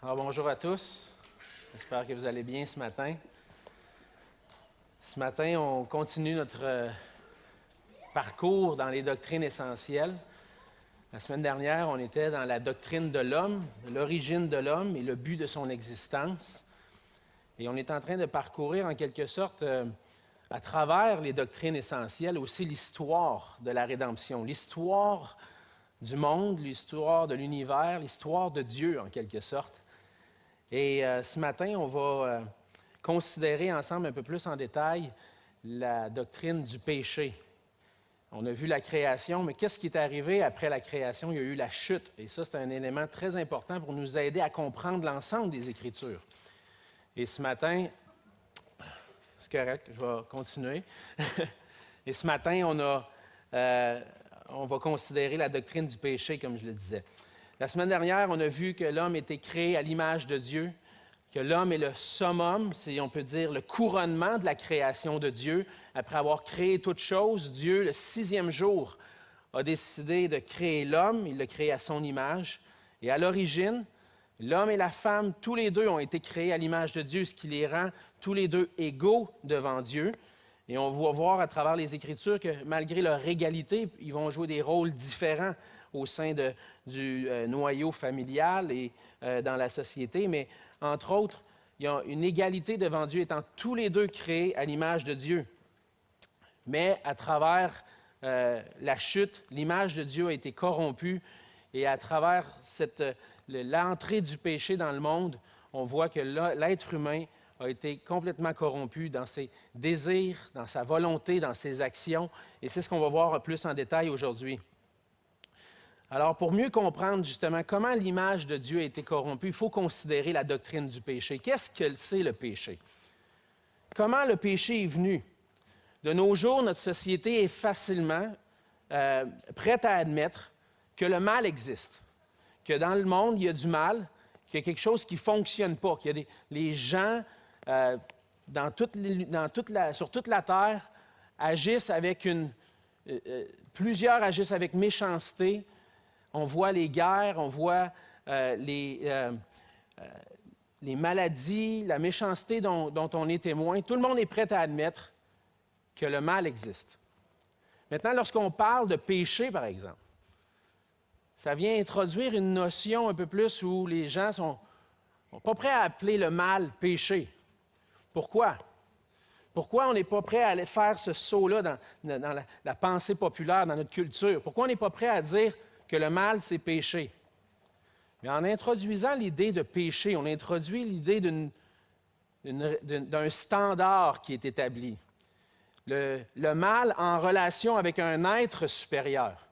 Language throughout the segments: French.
Alors bonjour à tous, j'espère que vous allez bien ce matin. Ce matin, on continue notre parcours dans les doctrines essentielles. La semaine dernière, on était dans la doctrine de l'homme, l'origine de l'homme et le but de son existence. Et on est en train de parcourir en quelque sorte, à travers les doctrines essentielles, aussi l'histoire de la rédemption, l'histoire du monde, l'histoire de l'univers, l'histoire de Dieu en quelque sorte. Et ce matin, on va considérer ensemble un peu plus en détail la doctrine du péché. On a vu la création, mais qu'est-ce qui est arrivé après la création? Il y a eu la chute. Et ça, c'est un élément très important pour nous aider à comprendre l'ensemble des Écritures. Et ce matin, c'est correct, je vais continuer. Et ce matin, on va considérer la doctrine du péché, comme je le disais. La semaine dernière, on a vu que l'homme était créé à l'image de Dieu, que l'homme est le summum, si on peut dire le couronnement de la création de Dieu. Après avoir créé toutes choses, Dieu, le 6e jour, a décidé de créer l'homme. Il l'a créé à son image. Et à l'origine, l'homme et la femme, tous les deux ont été créés à l'image de Dieu, ce qui les rend tous les deux égaux devant Dieu. Et on va voir à travers les Écritures que malgré leur égalité, ils vont jouer des rôles différents au sein du noyau familial et dans la société. Mais entre autres, il y a une égalité devant Dieu, étant tous les deux créés à l'image de Dieu. Mais à travers la chute, l'image de Dieu a été corrompue. Et à travers l'entrée du péché dans le monde, on voit que l'être humain a été complètement corrompu dans ses désirs, dans sa volonté, dans ses actions. Et c'est ce qu'on va voir plus en détail aujourd'hui. Alors, pour mieux comprendre justement comment l'image de Dieu a été corrompue, il faut considérer la doctrine du péché. Qu'est-ce que c'est le péché? Comment le péché est venu? De nos jours, notre société est facilement prête à admettre que le mal existe, que dans le monde, il y a du mal, qu'il y a quelque chose qui ne fonctionne pas, qu'il y a les gens sur toute la terre agissent avec plusieurs agissent avec méchanceté. On voit les guerres, on voit les maladies, la méchanceté dont on est témoin. Tout le monde est prêt à admettre que le mal existe. Maintenant, lorsqu'on parle de péché, par exemple, ça vient introduire une notion un peu plus où les gens ne sont pas prêts à appeler le mal péché. Pourquoi? Pourquoi on n'est pas prêt à aller faire ce saut-là dans la pensée populaire, dans notre culture? Pourquoi on n'est pas prêt à dire que le mal, c'est péché? Mais en introduisant l'idée de péché, on introduit l'idée d'un standard qui est établi. Le mal en relation avec un être supérieur.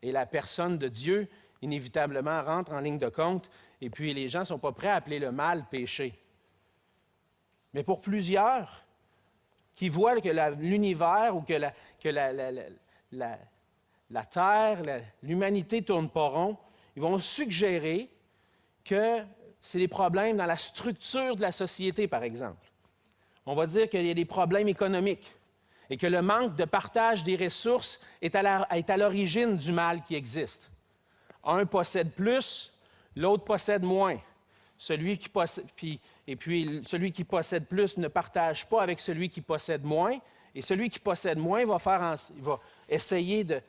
Et la personne de Dieu, inévitablement, rentre en ligne de compte, et puis les gens ne sont pas prêts à appeler le mal péché. Mais pour plusieurs qui voient que l'univers ou que la Terre, l'humanité ne tourne pas rond, ils vont suggérer que c'est des problèmes dans la structure de la société, par exemple. On va dire qu'il y a des problèmes économiques et que le manque de partage des ressources est à l'origine du mal qui existe. Un possède plus, l'autre possède moins. Celui qui possède plus ne partage pas avec celui qui possède moins, et celui qui possède moins va essayer de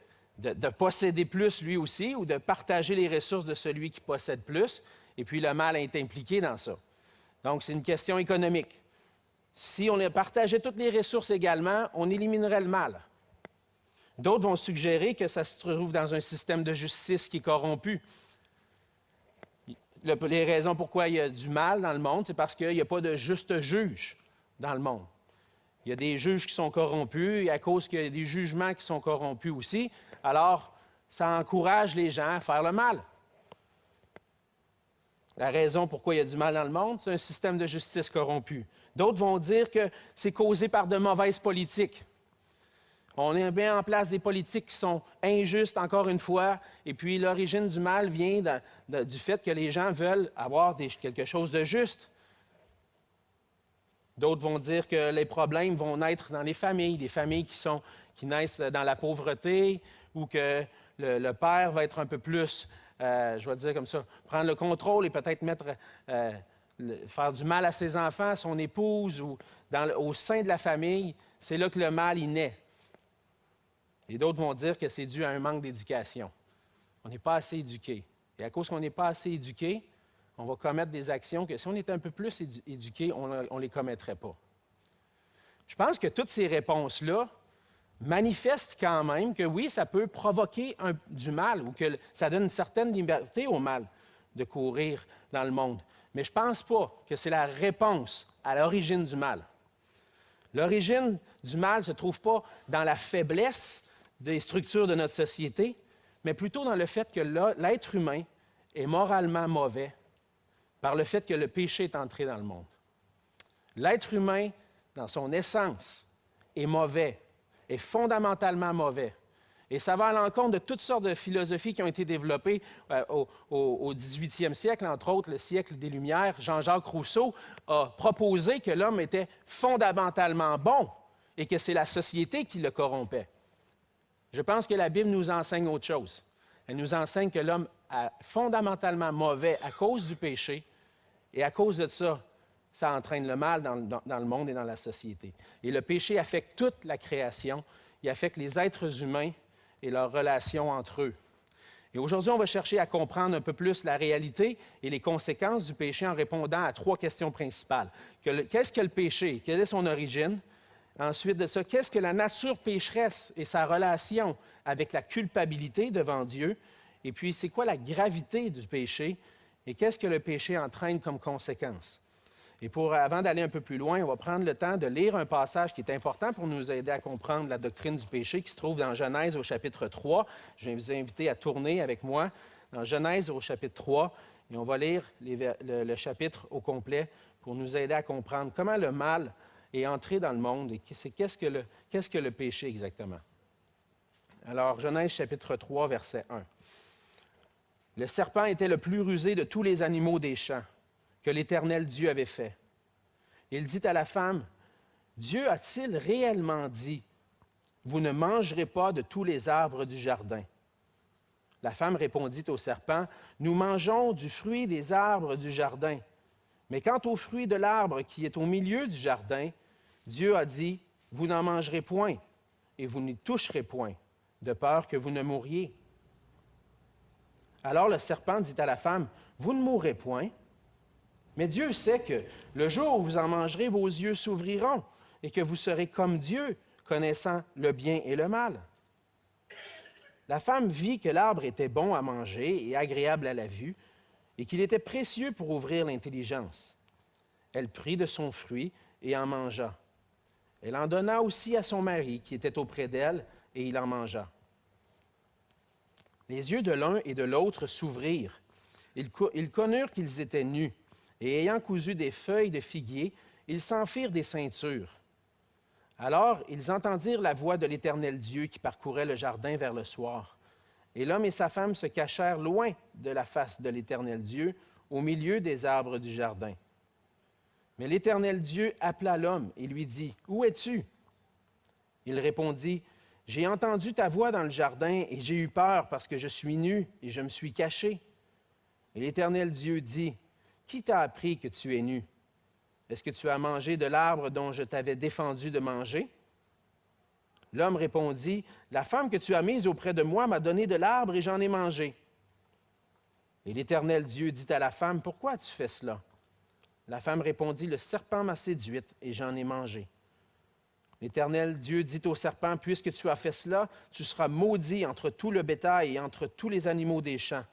posséder plus lui aussi, ou de partager les ressources de celui qui possède plus, et puis le mal est impliqué dans ça. Donc, c'est une question économique. Si on partageait toutes les ressources également, on éliminerait le mal. D'autres vont suggérer que ça se trouve dans un système de justice qui est corrompu. Les raisons pourquoi il y a du mal dans le monde, c'est parce qu'il n'y a pas de juste juge dans le monde. Il y a des juges qui sont corrompus, et à cause qu'il y a des jugements qui sont corrompus aussi, alors ça encourage les gens à faire le mal. La raison pourquoi il y a du mal dans le monde, c'est un système de justice corrompu. D'autres vont dire que c'est causé par de mauvaises politiques. On met en place des politiques qui sont injustes, encore une fois, et puis l'origine du mal vient du fait que les gens veulent avoir quelque chose de juste. D'autres vont dire que les problèmes vont naître dans les familles qui naissent dans la pauvreté, ou que le père va être un peu plus je vais dire comme ça, prendre le contrôle et peut-être faire du mal à ses enfants, à son épouse ou au sein de la famille, c'est là que le mal y naît. Et d'autres vont dire que c'est dû à un manque d'éducation. On n'est pas assez éduqué. Et à cause qu'on n'est pas assez éduqué, on va commettre des actions que si on était un peu plus éduqué, on ne les commettrait pas. Je pense que toutes ces réponses-là manifestent quand même que oui, ça peut provoquer du mal ou que ça donne une certaine liberté au mal de courir dans le monde. Mais je ne pense pas que c'est la réponse à l'origine du mal. L'origine du mal ne se trouve pas dans la faiblesse des structures de notre société, mais plutôt dans le fait que l'être humain est moralement mauvais par le fait que le péché est entré dans le monde. L'être humain, dans son essence, est mauvais, est fondamentalement mauvais. Et ça va à l'encontre de toutes sortes de philosophies qui ont été développées au 18e siècle, entre autres le siècle des Lumières. Jean-Jacques Rousseau a proposé que l'homme était fondamentalement bon et que c'est la société qui le corrompait. Je pense que la Bible nous enseigne autre chose. Elle nous enseigne que l'homme est fondamentalement mauvais à cause du péché et à cause de ça, ça entraîne le mal dans le monde et dans la société. Et le péché affecte toute la création. Il affecte les êtres humains et leurs relations entre eux. Et aujourd'hui, on va chercher à comprendre un peu plus la réalité et les conséquences du péché en répondant à 3 questions principales. Qu'est-ce que le péché? Quelle est son origine? Ensuite de ça, qu'est-ce que la nature pécheresse et sa relation avec la culpabilité devant Dieu? Et puis, c'est quoi la gravité du péché? Et qu'est-ce que le péché entraîne comme conséquence? Et avant d'aller un peu plus loin, on va prendre le temps de lire un passage qui est important pour nous aider à comprendre la doctrine du péché qui se trouve dans Genèse au chapitre 3. Je vais vous inviter à tourner avec moi dans Genèse au chapitre 3 et on va lire le chapitre au complet pour nous aider à comprendre comment le mal est entré dans le monde et qu'est-ce que le péché exactement. Alors, Genèse chapitre 3, verset 1. Le serpent était le plus rusé de tous les animaux des champs que l'Éternel Dieu avait fait. Il dit à la femme, « Dieu a-t-il réellement dit, vous ne mangerez pas de tous les arbres du jardin? » La femme répondit au serpent, « Nous mangeons du fruit des arbres du jardin. Mais quant au fruit de l'arbre qui est au milieu du jardin, Dieu a dit, vous n'en mangerez point, et vous n'y toucherez point, de peur que vous ne mouriez. » Alors le serpent dit à la femme, « Vous ne mourrez point. Mais Dieu sait que le jour où vous en mangerez, vos yeux s'ouvriront et que vous serez comme Dieu, connaissant le bien et le mal. » La femme vit que l'arbre était bon à manger et agréable à la vue, et qu'il était précieux pour ouvrir l'intelligence. Elle prit de son fruit et en mangea. Elle en donna aussi à son mari, qui était auprès d'elle, et il en mangea. Les yeux de l'un et de l'autre s'ouvrirent. Ils connurent qu'ils étaient nus. Et ayant cousu des feuilles de figuier, ils s'en firent des ceintures. Alors ils entendirent la voix de l'Éternel Dieu qui parcourait le jardin vers le soir. Et l'homme et sa femme se cachèrent loin de la face de l'Éternel Dieu, au milieu des arbres du jardin. Mais l'Éternel Dieu appela l'homme et lui dit, « Où es-tu? » Il répondit, « J'ai entendu ta voix dans le jardin et j'ai eu peur parce que je suis nu et je me suis caché. » Et l'Éternel Dieu dit, « Qui t'a appris que tu es nu? Est-ce que tu as mangé de l'arbre dont je t'avais défendu de manger? » L'homme répondit, « La femme que tu as mise auprès de moi m'a donné de l'arbre et j'en ai mangé. » Et l'Éternel Dieu dit à la femme, « Pourquoi as-tu fait cela? » La femme répondit, « Le serpent m'a séduite et j'en ai mangé. » L'Éternel Dieu dit au serpent, « Puisque tu as fait cela, tu seras maudit entre tout le bétail et entre tous les animaux des champs.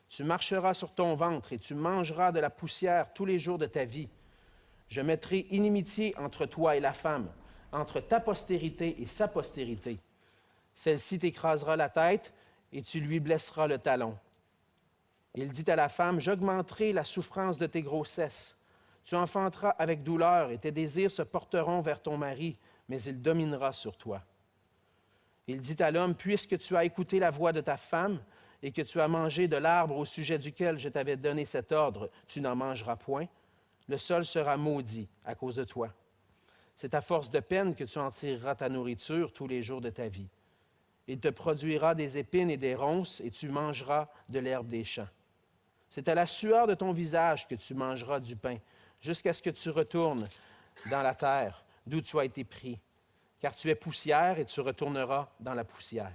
Tu marcheras sur ton ventre et tu mangeras de la poussière tous les jours de ta vie. Je mettrai inimitié entre toi et la femme, entre ta postérité et sa postérité. Celle-ci t'écrasera la tête et tu lui blesseras le talon. » Il dit à la femme, « J'augmenterai la souffrance de tes grossesses. Tu enfanteras avec douleur et tes désirs se porteront vers ton mari, mais il dominera sur toi. » Il dit à l'homme, « Puisque tu as écouté la voix de ta femme, et que tu as mangé de l'arbre au sujet duquel je t'avais donné cet ordre, tu n'en mangeras point, le sol sera maudit à cause de toi. C'est à force de peine que tu en tireras ta nourriture tous les jours de ta vie. Il te produira des épines et des ronces, et tu mangeras de l'herbe des champs. C'est à la sueur de ton visage que tu mangeras du pain, jusqu'à ce que tu retournes dans la terre, d'où tu as été pris. Car tu es poussière, et tu retourneras dans la poussière.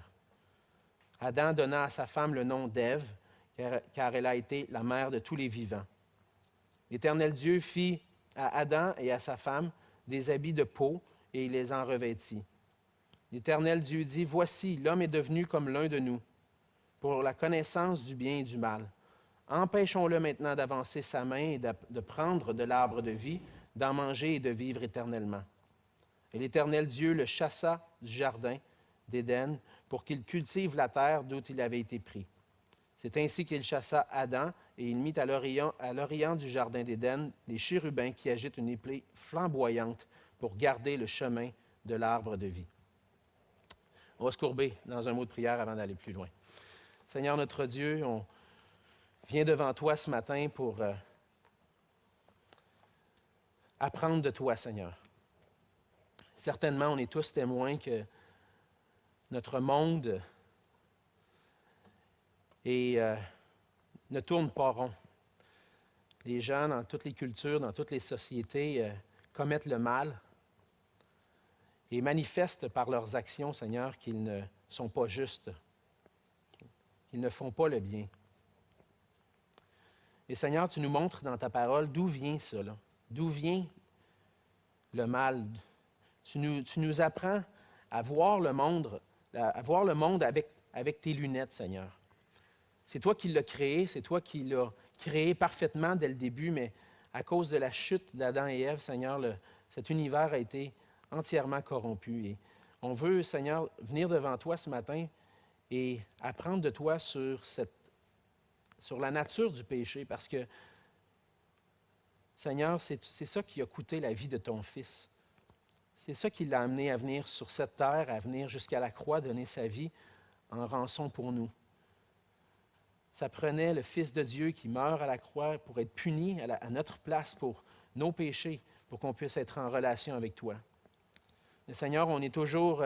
Adam donna à sa femme le nom d'Ève, car elle a été la mère de tous les vivants. L'Éternel Dieu fit à Adam et à sa femme des habits de peau, et il les en revêtit. L'Éternel Dieu dit, « Voici, l'homme est devenu comme l'un de nous, pour la connaissance du bien et du mal. Empêchons-le maintenant d'avancer sa main et de prendre de l'arbre de vie, d'en manger et de vivre éternellement. » Et l'Éternel Dieu le chassa du jardin d'Éden pour qu'il cultive la terre d'où il avait été pris. C'est ainsi qu'il chassa Adam, et il mit à l'orient du jardin d'Éden les chérubins qui agitent une épée flamboyante pour garder le chemin de l'arbre de vie. On va se courber dans un mot de prière avant d'aller plus loin. Seigneur notre Dieu, on vient devant toi ce matin pour apprendre de toi, Seigneur. Certainement, on est tous témoins que notre monde ne tourne pas rond. Les gens, dans toutes les cultures, dans toutes les sociétés, commettent le mal et manifestent par leurs actions, Seigneur, qu'ils ne sont pas justes, qu'ils ne font pas le bien. Et Seigneur, tu nous montres dans ta parole d'où vient cela, d'où vient le mal. Tu nous apprends à voir le monde, avec tes lunettes, Seigneur. C'est toi qui l'as créé, c'est toi qui l'as créé parfaitement dès le début, mais à cause de la chute d'Adam et Ève, Seigneur, cet univers a été entièrement corrompu. Et on veut, Seigneur, venir devant toi ce matin et apprendre de toi sur la nature du péché, parce que, Seigneur, c'est ça qui a coûté la vie de ton Fils. C'est ça qui l'a amené à venir sur cette terre, à venir jusqu'à la croix, donner sa vie en rançon pour nous. Ça prenait le Fils de Dieu qui meurt à la croix pour être puni à notre place pour nos péchés, pour qu'on puisse être en relation avec toi. Mais Seigneur, on est toujours,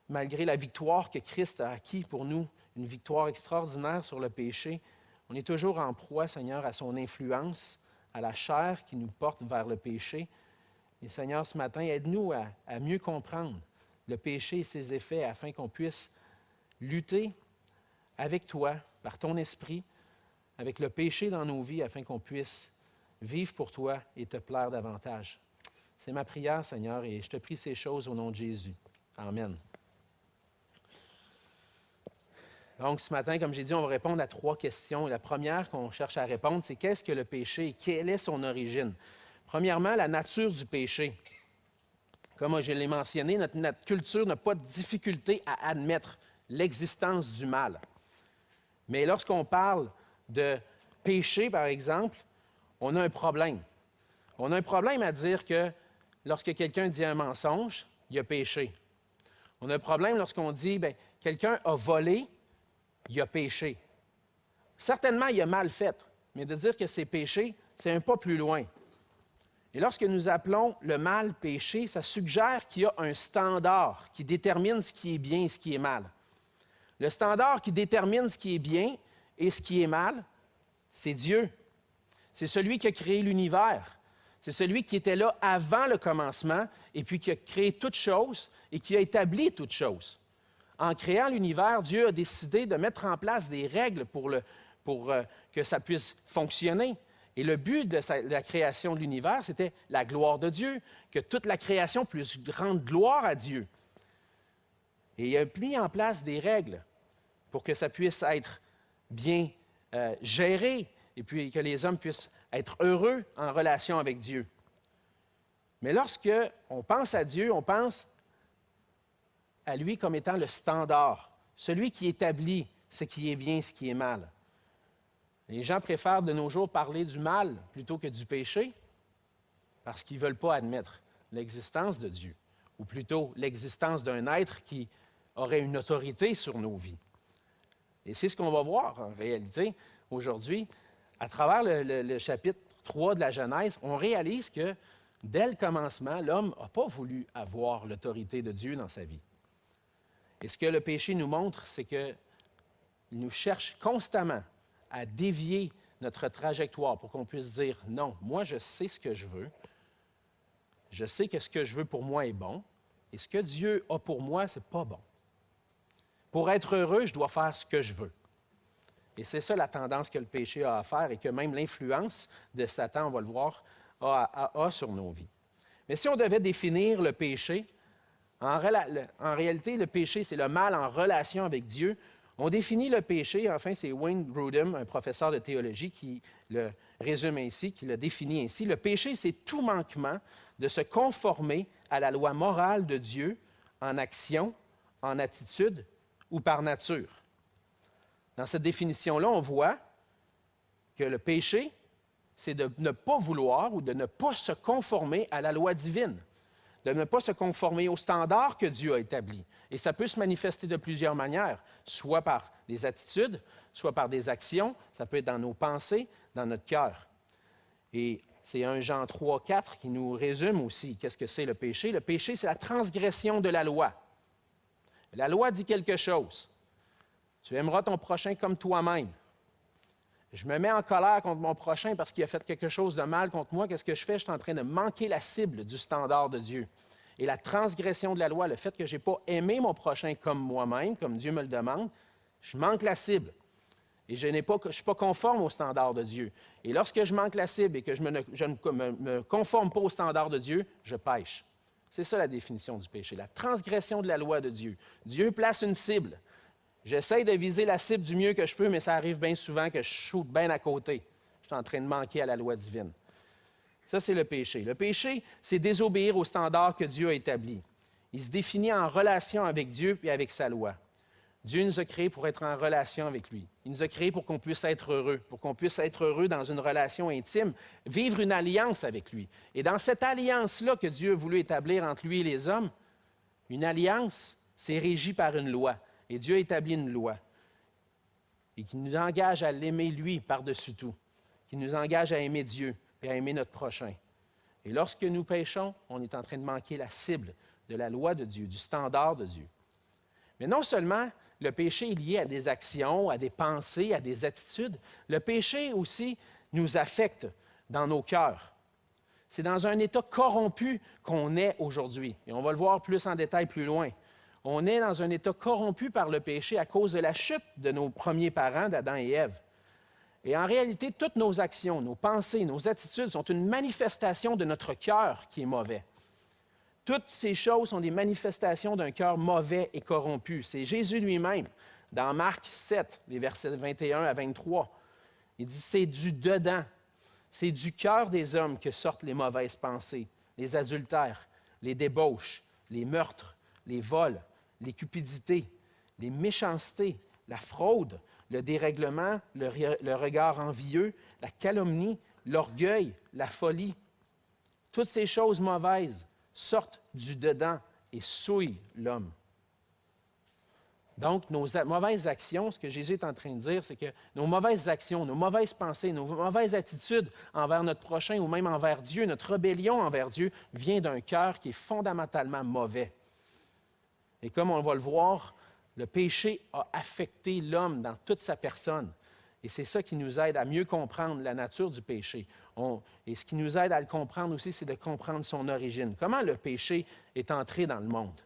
malgré la victoire que Christ a acquis pour nous, une victoire extraordinaire sur le péché, on est toujours en proie, Seigneur, à son influence, à la chair qui nous porte vers le péché. Et Seigneur, ce matin, aide-nous à mieux comprendre le péché et ses effets afin qu'on puisse lutter avec toi, par ton esprit, avec le péché dans nos vies, afin qu'on puisse vivre pour toi et te plaire davantage. C'est ma prière, Seigneur, et je te prie ces choses au nom de Jésus. Amen. Donc, ce matin, comme j'ai dit, on va répondre à 3 questions. La première qu'on cherche à répondre, c'est qu'est-ce que le péché et quelle est son origine? Premièrement, la nature du péché. Comme je l'ai mentionné, notre culture n'a pas de difficulté à admettre l'existence du mal. Mais lorsqu'on parle de péché, par exemple, on a un problème. On a un problème à dire que lorsque quelqu'un dit un mensonge, il a péché. On a un problème lorsqu'on dit, quelqu'un a volé, il a péché. Certainement, il a mal fait, mais de dire que c'est péché, c'est un pas plus loin. Et lorsque nous appelons le mal péché, ça suggère qu'il y a un standard qui détermine ce qui est bien et ce qui est mal. Le standard qui détermine ce qui est bien et ce qui est mal, c'est Dieu. C'est celui qui a créé l'univers. C'est celui qui était là avant le commencement et puis qui a créé toutes choses et qui a établi toutes choses. En créant l'univers, Dieu a décidé de mettre en place des règles pour que ça puisse fonctionner. Et le but de la création de l'univers, c'était la gloire de Dieu, que toute la création puisse rendre gloire à Dieu. Et il a mis en place des règles pour que ça puisse être bien géré et puis que les hommes puissent être heureux en relation avec Dieu. Mais lorsque on pense à Dieu, on pense à lui comme étant le standard, celui qui établit ce qui est bien et ce qui est mal. Les gens préfèrent de nos jours parler du mal plutôt que du péché parce qu'ils ne veulent pas admettre l'existence de Dieu, ou plutôt l'existence d'un être qui aurait une autorité sur nos vies. Et c'est ce qu'on va voir en réalité aujourd'hui. À travers le chapitre 3 de la Genèse, on réalise que dès le commencement, l'homme n'a pas voulu avoir l'autorité de Dieu dans sa vie. Et ce que le péché nous montre, c'est qu'il nous cherche constamment à dévier notre trajectoire pour qu'on puisse dire « Non, moi je sais ce que je veux, je sais que ce que je veux pour moi est bon, et ce que Dieu a pour moi, ce n'est pas bon. Pour être heureux, je dois faire ce que je veux. » Et c'est ça la tendance que le péché a à faire et que même l'influence de Satan, on va le voir, a sur nos vies. Mais si on devait définir le péché, en réalité, le péché, c'est le mal en relation avec Dieu. On définit le péché, enfin, c'est Wayne Grudem, un professeur de théologie, qui le résume ainsi, qui le définit ainsi. Le péché, c'est tout manquement de se conformer à la loi morale de Dieu en action, en attitude ou par nature. Dans cette définition-là, on voit que le péché, c'est de ne pas vouloir ou de ne pas se conformer à la loi divine, de ne pas se conformer aux standards que Dieu a établis. Et ça peut se manifester de plusieurs manières, soit par des attitudes, soit par des actions, ça peut être dans nos pensées, dans notre cœur. Et c'est 1 Jean 3, 4 qui nous résume aussi qu'est-ce que c'est le péché. Le péché, c'est la transgression de la loi. La loi dit quelque chose. Tu aimeras ton prochain comme toi-même. Je me mets en colère contre mon prochain parce qu'il a fait quelque chose de mal contre moi. Qu'est-ce que je fais? Je suis en train de manquer la cible du standard de Dieu. Et la transgression de la loi, le fait que je n'ai pas aimé mon prochain comme moi-même, comme Dieu me le demande, je manque la cible. Et je ne suis pas conforme au standard de Dieu. Et lorsque je manque la cible et que je ne me conforme pas au standard de Dieu, je pêche. C'est ça la définition du péché, la transgression de la loi de Dieu. Dieu place une cible. J'essaie de viser la cible du mieux que je peux, mais ça arrive bien souvent que je shoote bien à côté. Je suis en train de manquer à la loi divine. Ça, c'est le péché. Le péché, c'est désobéir aux standards que Dieu a établis. Il se définit en relation avec Dieu et avec sa loi. Dieu nous a créés pour être en relation avec lui. Il nous a créés pour qu'on puisse être heureux dans une relation intime, vivre une alliance avec lui. Et dans cette alliance-là que Dieu a voulu établir entre lui et les hommes, une alliance, c'est régi par une loi. Et Dieu a établi une loi et qui nous engage à l'aimer, lui, par-dessus tout, qui nous engage à aimer Dieu et à aimer notre prochain. Et lorsque nous péchons, on est en train de manquer la cible de la loi de Dieu, du standard de Dieu. Mais non seulement le péché est lié à des actions, à des pensées, à des attitudes, le péché aussi nous affecte dans nos cœurs. C'est dans un état corrompu qu'on est aujourd'hui. Et on va le voir plus en détail plus loin. On est dans un état corrompu par le péché à cause de la chute de nos premiers parents, d'Adam et Ève. Et en réalité, toutes nos actions, nos pensées, nos attitudes sont une manifestation de notre cœur qui est mauvais. Toutes ces choses sont des manifestations d'un cœur mauvais et corrompu. C'est Jésus lui-même, dans Marc 7, les versets 21 à 23. Il dit, c'est du dedans, c'est du cœur des hommes que sortent les mauvaises pensées, les adultères, les débauches, les meurtres, les vols, les cupidités, les méchancetés, la fraude, le dérèglement, le regard envieux, la calomnie, l'orgueil, la folie. Toutes ces choses mauvaises sortent du dedans et souillent l'homme. Donc, nos mauvaises actions, ce que Jésus est en train de dire, c'est que nos mauvaises actions, nos mauvaises pensées, nos mauvaises attitudes envers notre prochain ou même envers Dieu, notre rébellion envers Dieu, vient d'un cœur qui est fondamentalement mauvais. Et comme on va le voir, le péché a affecté l'homme dans toute sa personne. Et c'est ça qui nous aide à mieux comprendre la nature du péché. Et ce qui nous aide à le comprendre aussi, c'est de comprendre son origine. Comment le péché est entré dans le monde?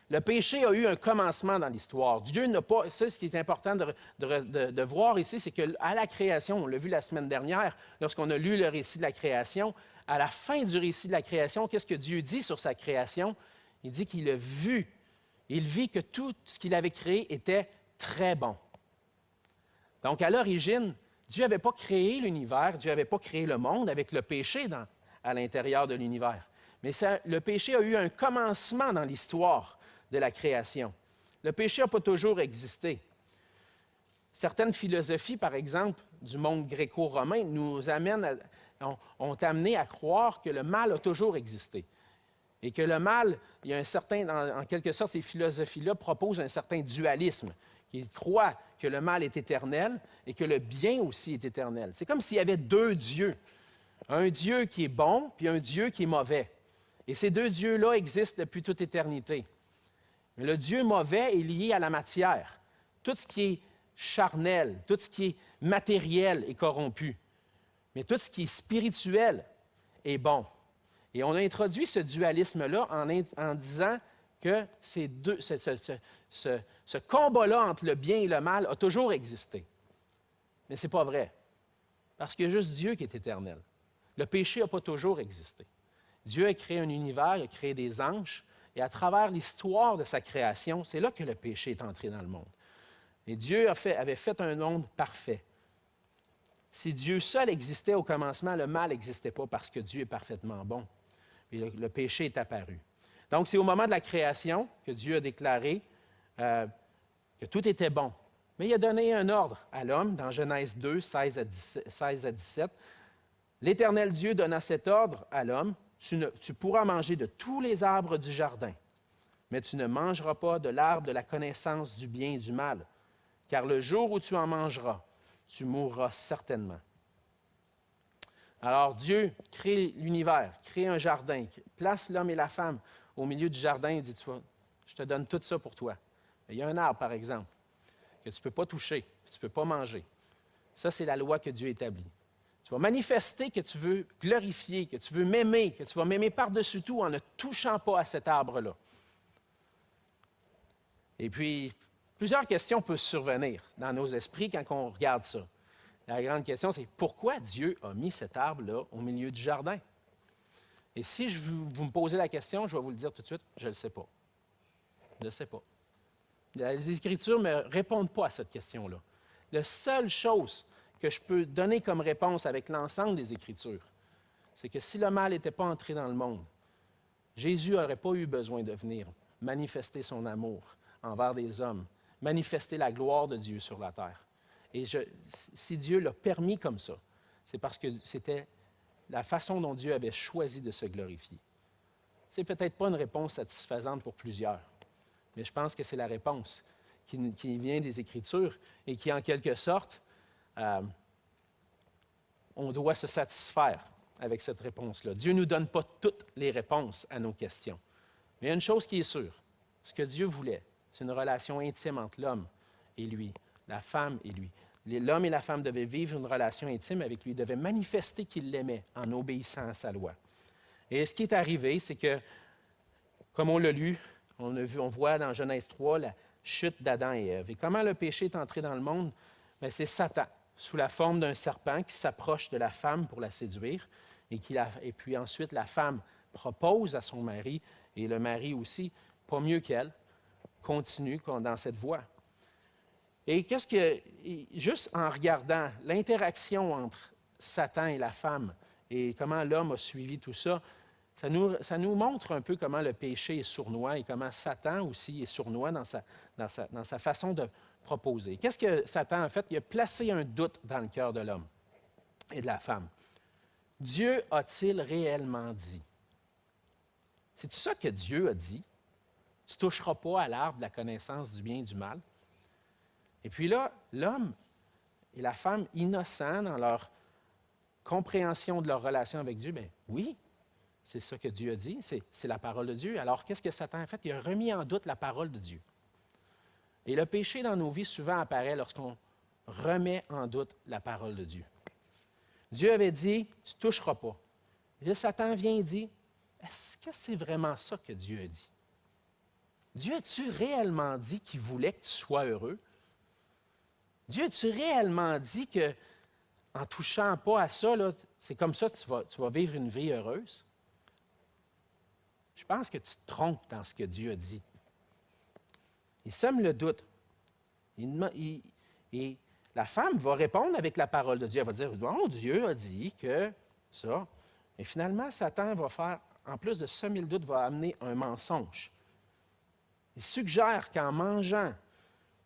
Le péché a eu un commencement dans l'histoire. Dieu n'a pas... Ça, ce qui est important de voir ici, c'est qu'à la création, on l'a vu la semaine dernière, lorsqu'on a lu le récit de la création, à la fin du récit de la création, qu'est-ce que Dieu dit sur sa création? Il dit qu'il a vu, il vit que tout ce qu'il avait créé était très bon. Donc, à l'origine, Dieu n'avait pas créé l'univers, Dieu n'avait pas créé le monde avec le péché à l'intérieur de l'univers. Mais le péché a eu un commencement dans l'histoire de la création. Le péché n'a pas toujours existé. Certaines philosophies, par exemple, du monde gréco-romain, ont amené à croire que le mal a toujours existé. Et que le mal, il y a en quelque sorte, ces philosophies-là proposent un certain dualisme, qui croient que le mal est éternel et que le bien aussi est éternel. C'est comme s'il y avait deux dieux. Un Dieu qui est bon, puis un Dieu qui est mauvais. Et ces deux dieux-là existent depuis toute éternité. Mais le Dieu mauvais est lié à la matière. Tout ce qui est charnel, tout ce qui est matériel est corrompu. Mais tout ce qui est spirituel est bon. Et on a introduit ce dualisme-là en disant que ce combat-là entre le bien et le mal a toujours existé. Mais ce n'est pas vrai. Parce qu'il y a juste Dieu qui est éternel. Le péché n'a pas toujours existé. Dieu a créé un univers, il a créé des anges, et à travers l'histoire de sa création, c'est là que le péché est entré dans le monde. Et Dieu avait fait un monde parfait. Si Dieu seul existait au commencement, le mal n'existait pas parce que Dieu est parfaitement bon. Et le péché est apparu. Donc, c'est au moment de la création que Dieu a déclaré que tout était bon. Mais il a donné un ordre à l'homme dans Genèse 2, 16 à 17. L'Éternel Dieu donna cet ordre à l'homme, tu pourras manger de tous les arbres du jardin, mais tu ne mangeras pas de l'arbre de la connaissance du bien et du mal, car le jour où tu en mangeras, tu mourras certainement. Alors Dieu crée l'univers, crée un jardin, place l'homme et la femme au milieu du jardin et dit, tu vois, je te donne tout ça pour toi. Mais il y a un arbre, par exemple, que tu ne peux pas toucher, que tu ne peux pas manger. Ça, c'est la loi que Dieu établit. Tu vas manifester que tu veux glorifier, que tu veux m'aimer, que tu vas m'aimer par-dessus tout en ne touchant pas à cet arbre-là. Et puis, plusieurs questions peuvent survenir dans nos esprits quand on regarde ça. La grande question, c'est pourquoi Dieu a mis cet arbre-là au milieu du jardin? Et si vous me posez la question, je vais vous le dire tout de suite, je ne le sais pas. Je ne le sais pas. Les Écritures ne me répondent pas à cette question-là. La seule chose que je peux donner comme réponse avec l'ensemble des Écritures, c'est que si le mal n'était pas entré dans le monde, Jésus n'aurait pas eu besoin de venir manifester son amour envers des hommes, manifester la gloire de Dieu sur la terre. Et si Dieu l'a permis comme ça, c'est parce que c'était la façon dont Dieu avait choisi de se glorifier. Ce n'est peut-être pas une réponse satisfaisante pour plusieurs, mais je pense que c'est la réponse qui vient des Écritures et qui, en quelque sorte, on doit se satisfaire avec cette réponse-là. Dieu ne nous donne pas toutes les réponses à nos questions. Mais il y a une chose qui est sûre, ce que Dieu voulait, c'est une relation intime entre l'homme et lui, la femme et lui. L'homme et la femme devaient vivre une relation intime avec lui, devaient manifester qu'ils l'aimaient en obéissant à sa loi. Et ce qui est arrivé, c'est que, comme on l'a lu, on voit dans Genèse 3 la chute d'Adam et Ève. Et comment le péché est entré dans le monde? Bien, c'est Satan, sous la forme d'un serpent qui s'approche de la femme pour la séduire. Et puis ensuite, la femme propose à son mari, et le mari aussi, pas mieux qu'elle, continue dans cette voie. Et juste en regardant l'interaction entre Satan et la femme et comment l'homme a suivi tout ça, ça nous montre un peu comment le péché est sournois et comment Satan aussi est sournois dans sa façon de proposer. Qu'est-ce que Satan a fait? Il a placé un doute dans le cœur de l'homme et de la femme. Dieu a-t-il réellement dit? C'est ça que Dieu a dit? Tu ne toucheras pas à l'arbre de la connaissance du bien et du mal. Et puis là, l'homme et la femme, innocents dans leur compréhension de leur relation avec Dieu, bien oui, c'est ça que Dieu a dit, c'est la parole de Dieu. Alors, qu'est-ce que Satan a fait? Il a remis en doute la parole de Dieu. Et le péché dans nos vies souvent apparaît lorsqu'on remet en doute la parole de Dieu. Dieu avait dit, tu ne toucheras pas. Et là, Satan vient et dit, est-ce que c'est vraiment ça que Dieu a dit? Dieu a-tu réellement dit qu'il voulait que tu sois heureux? Dieu a-tu réellement dit que en ne touchant pas à ça, là, c'est comme ça que tu vas vivre une vie heureuse? Je pense que tu te trompes dans ce que Dieu a dit. Il sème le doute. Et la femme va répondre avec la parole de Dieu. Elle va dire, bon, Dieu a dit que ça. Et finalement, Satan va faire, en plus de semer le doute, va amener un mensonge. Il suggère qu'en mangeant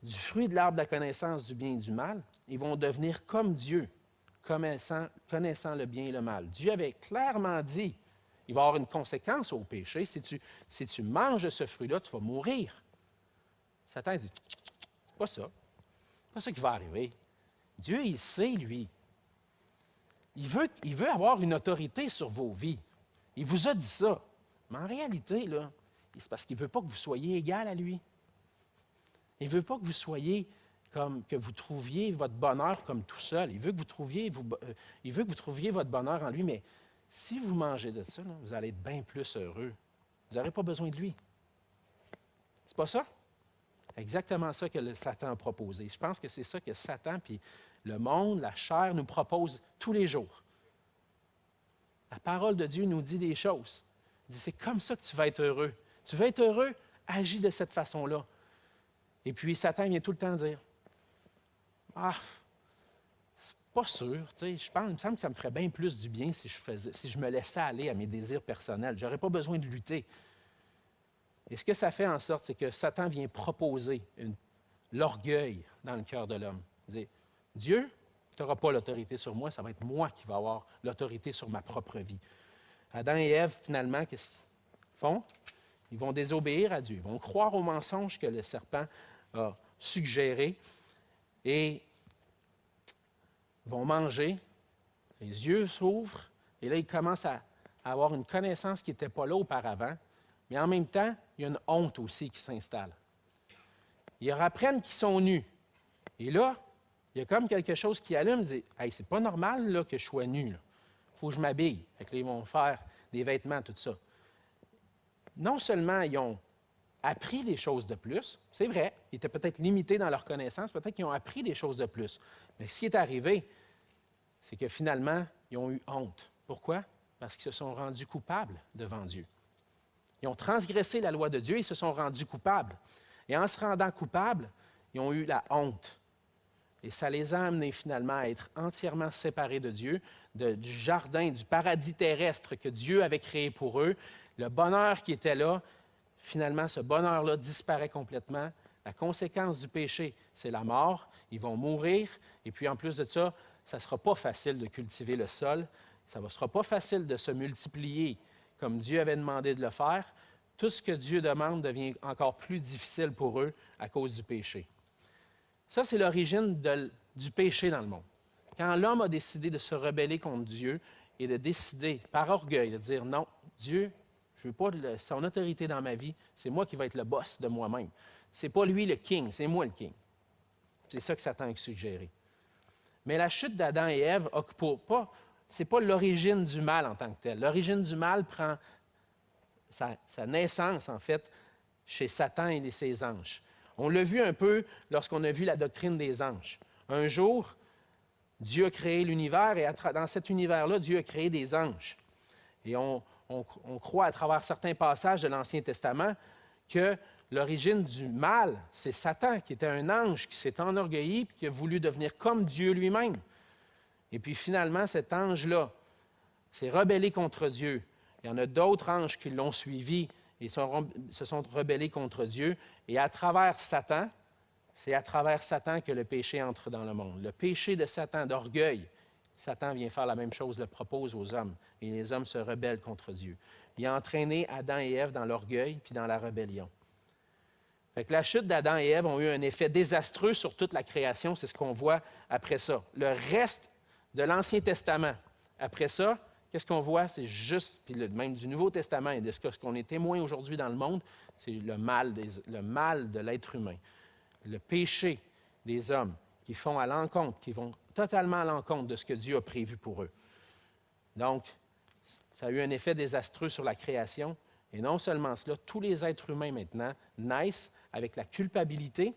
du fruit de l'arbre de la connaissance du bien et du mal, ils vont devenir comme Dieu, connaissant le bien et le mal. Dieu avait clairement dit, il va y avoir une conséquence au péché. Si tu manges de ce fruit-là, tu vas mourir. Satan dit, c'est pas ça. C'est pas ça qui va arriver. Dieu, il sait, lui. Il veut avoir une autorité sur vos vies. Il vous a dit ça. Mais en réalité, là, c'est parce qu'il ne veut pas que vous soyez égal à lui. Il ne veut pas que vous soyez comme que vous trouviez votre bonheur comme tout seul. Il veut que vous trouviez, votre bonheur en lui, mais si vous mangez de ça, là, vous allez être bien plus heureux. Vous n'aurez pas besoin de lui. C'est pas ça? Exactement ça que Satan a proposé. Je pense que c'est ça que Satan, puis le monde, la chair, nous propose tous les jours. La parole de Dieu nous dit des choses. Il dit, c'est comme ça que tu vas être heureux. Tu veux être heureux? Agis de cette façon-là. Et puis, Satan vient tout le temps dire, ah, c'est pas sûr, tu sais, il me semble que ça me ferait bien plus du bien si je me laissais aller à mes désirs personnels. Je n'aurais pas besoin de lutter. Et ce que ça fait en sorte, c'est que Satan vient proposer l'orgueil dans le cœur de l'homme. Il dit, Dieu, tu n'auras pas l'autorité sur moi, ça va être moi qui vais avoir l'autorité sur ma propre vie. Adam et Ève, finalement, qu'est-ce qu'ils font? Ils vont désobéir à Dieu. Ils vont croire aux mensonges que le serpent a suggérés et vont manger. Les yeux s'ouvrent et là, ils commencent à avoir une connaissance qui n'était pas là auparavant. Mais en même temps, il y a une honte aussi qui s'installe. Ils apprennent qu'ils sont nus. Et là, il y a comme quelque chose qui allume, dit « Hey, c'est pas normal là, que je sois nu. Il faut que je m'habille. » Fait que là, ils vont faire des vêtements, tout ça. Non seulement ils ont appris des choses de plus, c'est vrai, ils étaient peut-être limités dans leur connaissance, peut-être qu'ils ont appris des choses de plus. Mais ce qui est arrivé, c'est que finalement, ils ont eu honte. Pourquoi? Parce qu'ils se sont rendus coupables devant Dieu. Ils ont transgressé la loi de Dieu, ils se sont rendus coupables. Et en se rendant coupables, ils ont eu la honte. Et ça les a amenés finalement à être entièrement séparés de Dieu, du jardin, du paradis terrestre que Dieu avait créé pour eux. Le bonheur qui était là, finalement, ce bonheur-là disparaît complètement. La conséquence du péché, c'est la mort. Ils vont mourir. Et puis en plus de ça, ça ne sera pas facile de cultiver le sol. Ça ne sera pas facile de se multiplier comme Dieu avait demandé de le faire. Tout ce que Dieu demande devient encore plus difficile pour eux à cause du péché. Ça, c'est l'origine du péché dans le monde. Quand l'homme a décidé de se rebeller contre Dieu et de décider, par orgueil, de dire non, Dieu, je ne veux pas son autorité dans ma vie, c'est moi qui vais être le boss de moi-même. Ce n'est pas lui le king, c'est moi le king. C'est ça que Satan a suggéré. Mais la chute d'Adam et Ève ce n'est pas l'origine du mal en tant que tel. L'origine du mal prend sa naissance, en fait, chez Satan et ses anges. On l'a vu un peu lorsqu'on a vu la doctrine des anges. Un jour, Dieu a créé l'univers et dans cet univers-là, Dieu a créé des anges. Et on croit à travers certains passages de l'Ancien Testament que l'origine du mal, c'est Satan, qui était un ange qui s'est enorgueilli et qui a voulu devenir comme Dieu lui-même. Et puis finalement, cet ange-là s'est rebellé contre Dieu. Il y en a d'autres anges qui l'ont suivi et se sont rebellés contre Dieu. Et à travers Satan, c'est à travers Satan que le péché entre dans le monde. Le péché de Satan, d'orgueil, Satan vient faire la même chose, le propose aux hommes. Et les hommes se rebellent contre Dieu. Il a entraîné Adam et Ève dans l'orgueil puis dans la rébellion. Fait que la chute d'Adam et Ève a eu un effet désastreux sur toute la création. C'est ce qu'on voit après ça. Le reste de l'Ancien Testament, après ça, qu'est-ce qu'on voit? C'est juste, puis même du Nouveau Testament et de ce qu'on est témoin aujourd'hui dans le monde, c'est le mal de l'être humain. Le péché des hommes qui font à l'encontre, qui vont totalement à l'encontre de ce que Dieu a prévu pour eux. Donc, ça a eu un effet désastreux sur la création. Et non seulement cela, tous les êtres humains maintenant naissent avec la culpabilité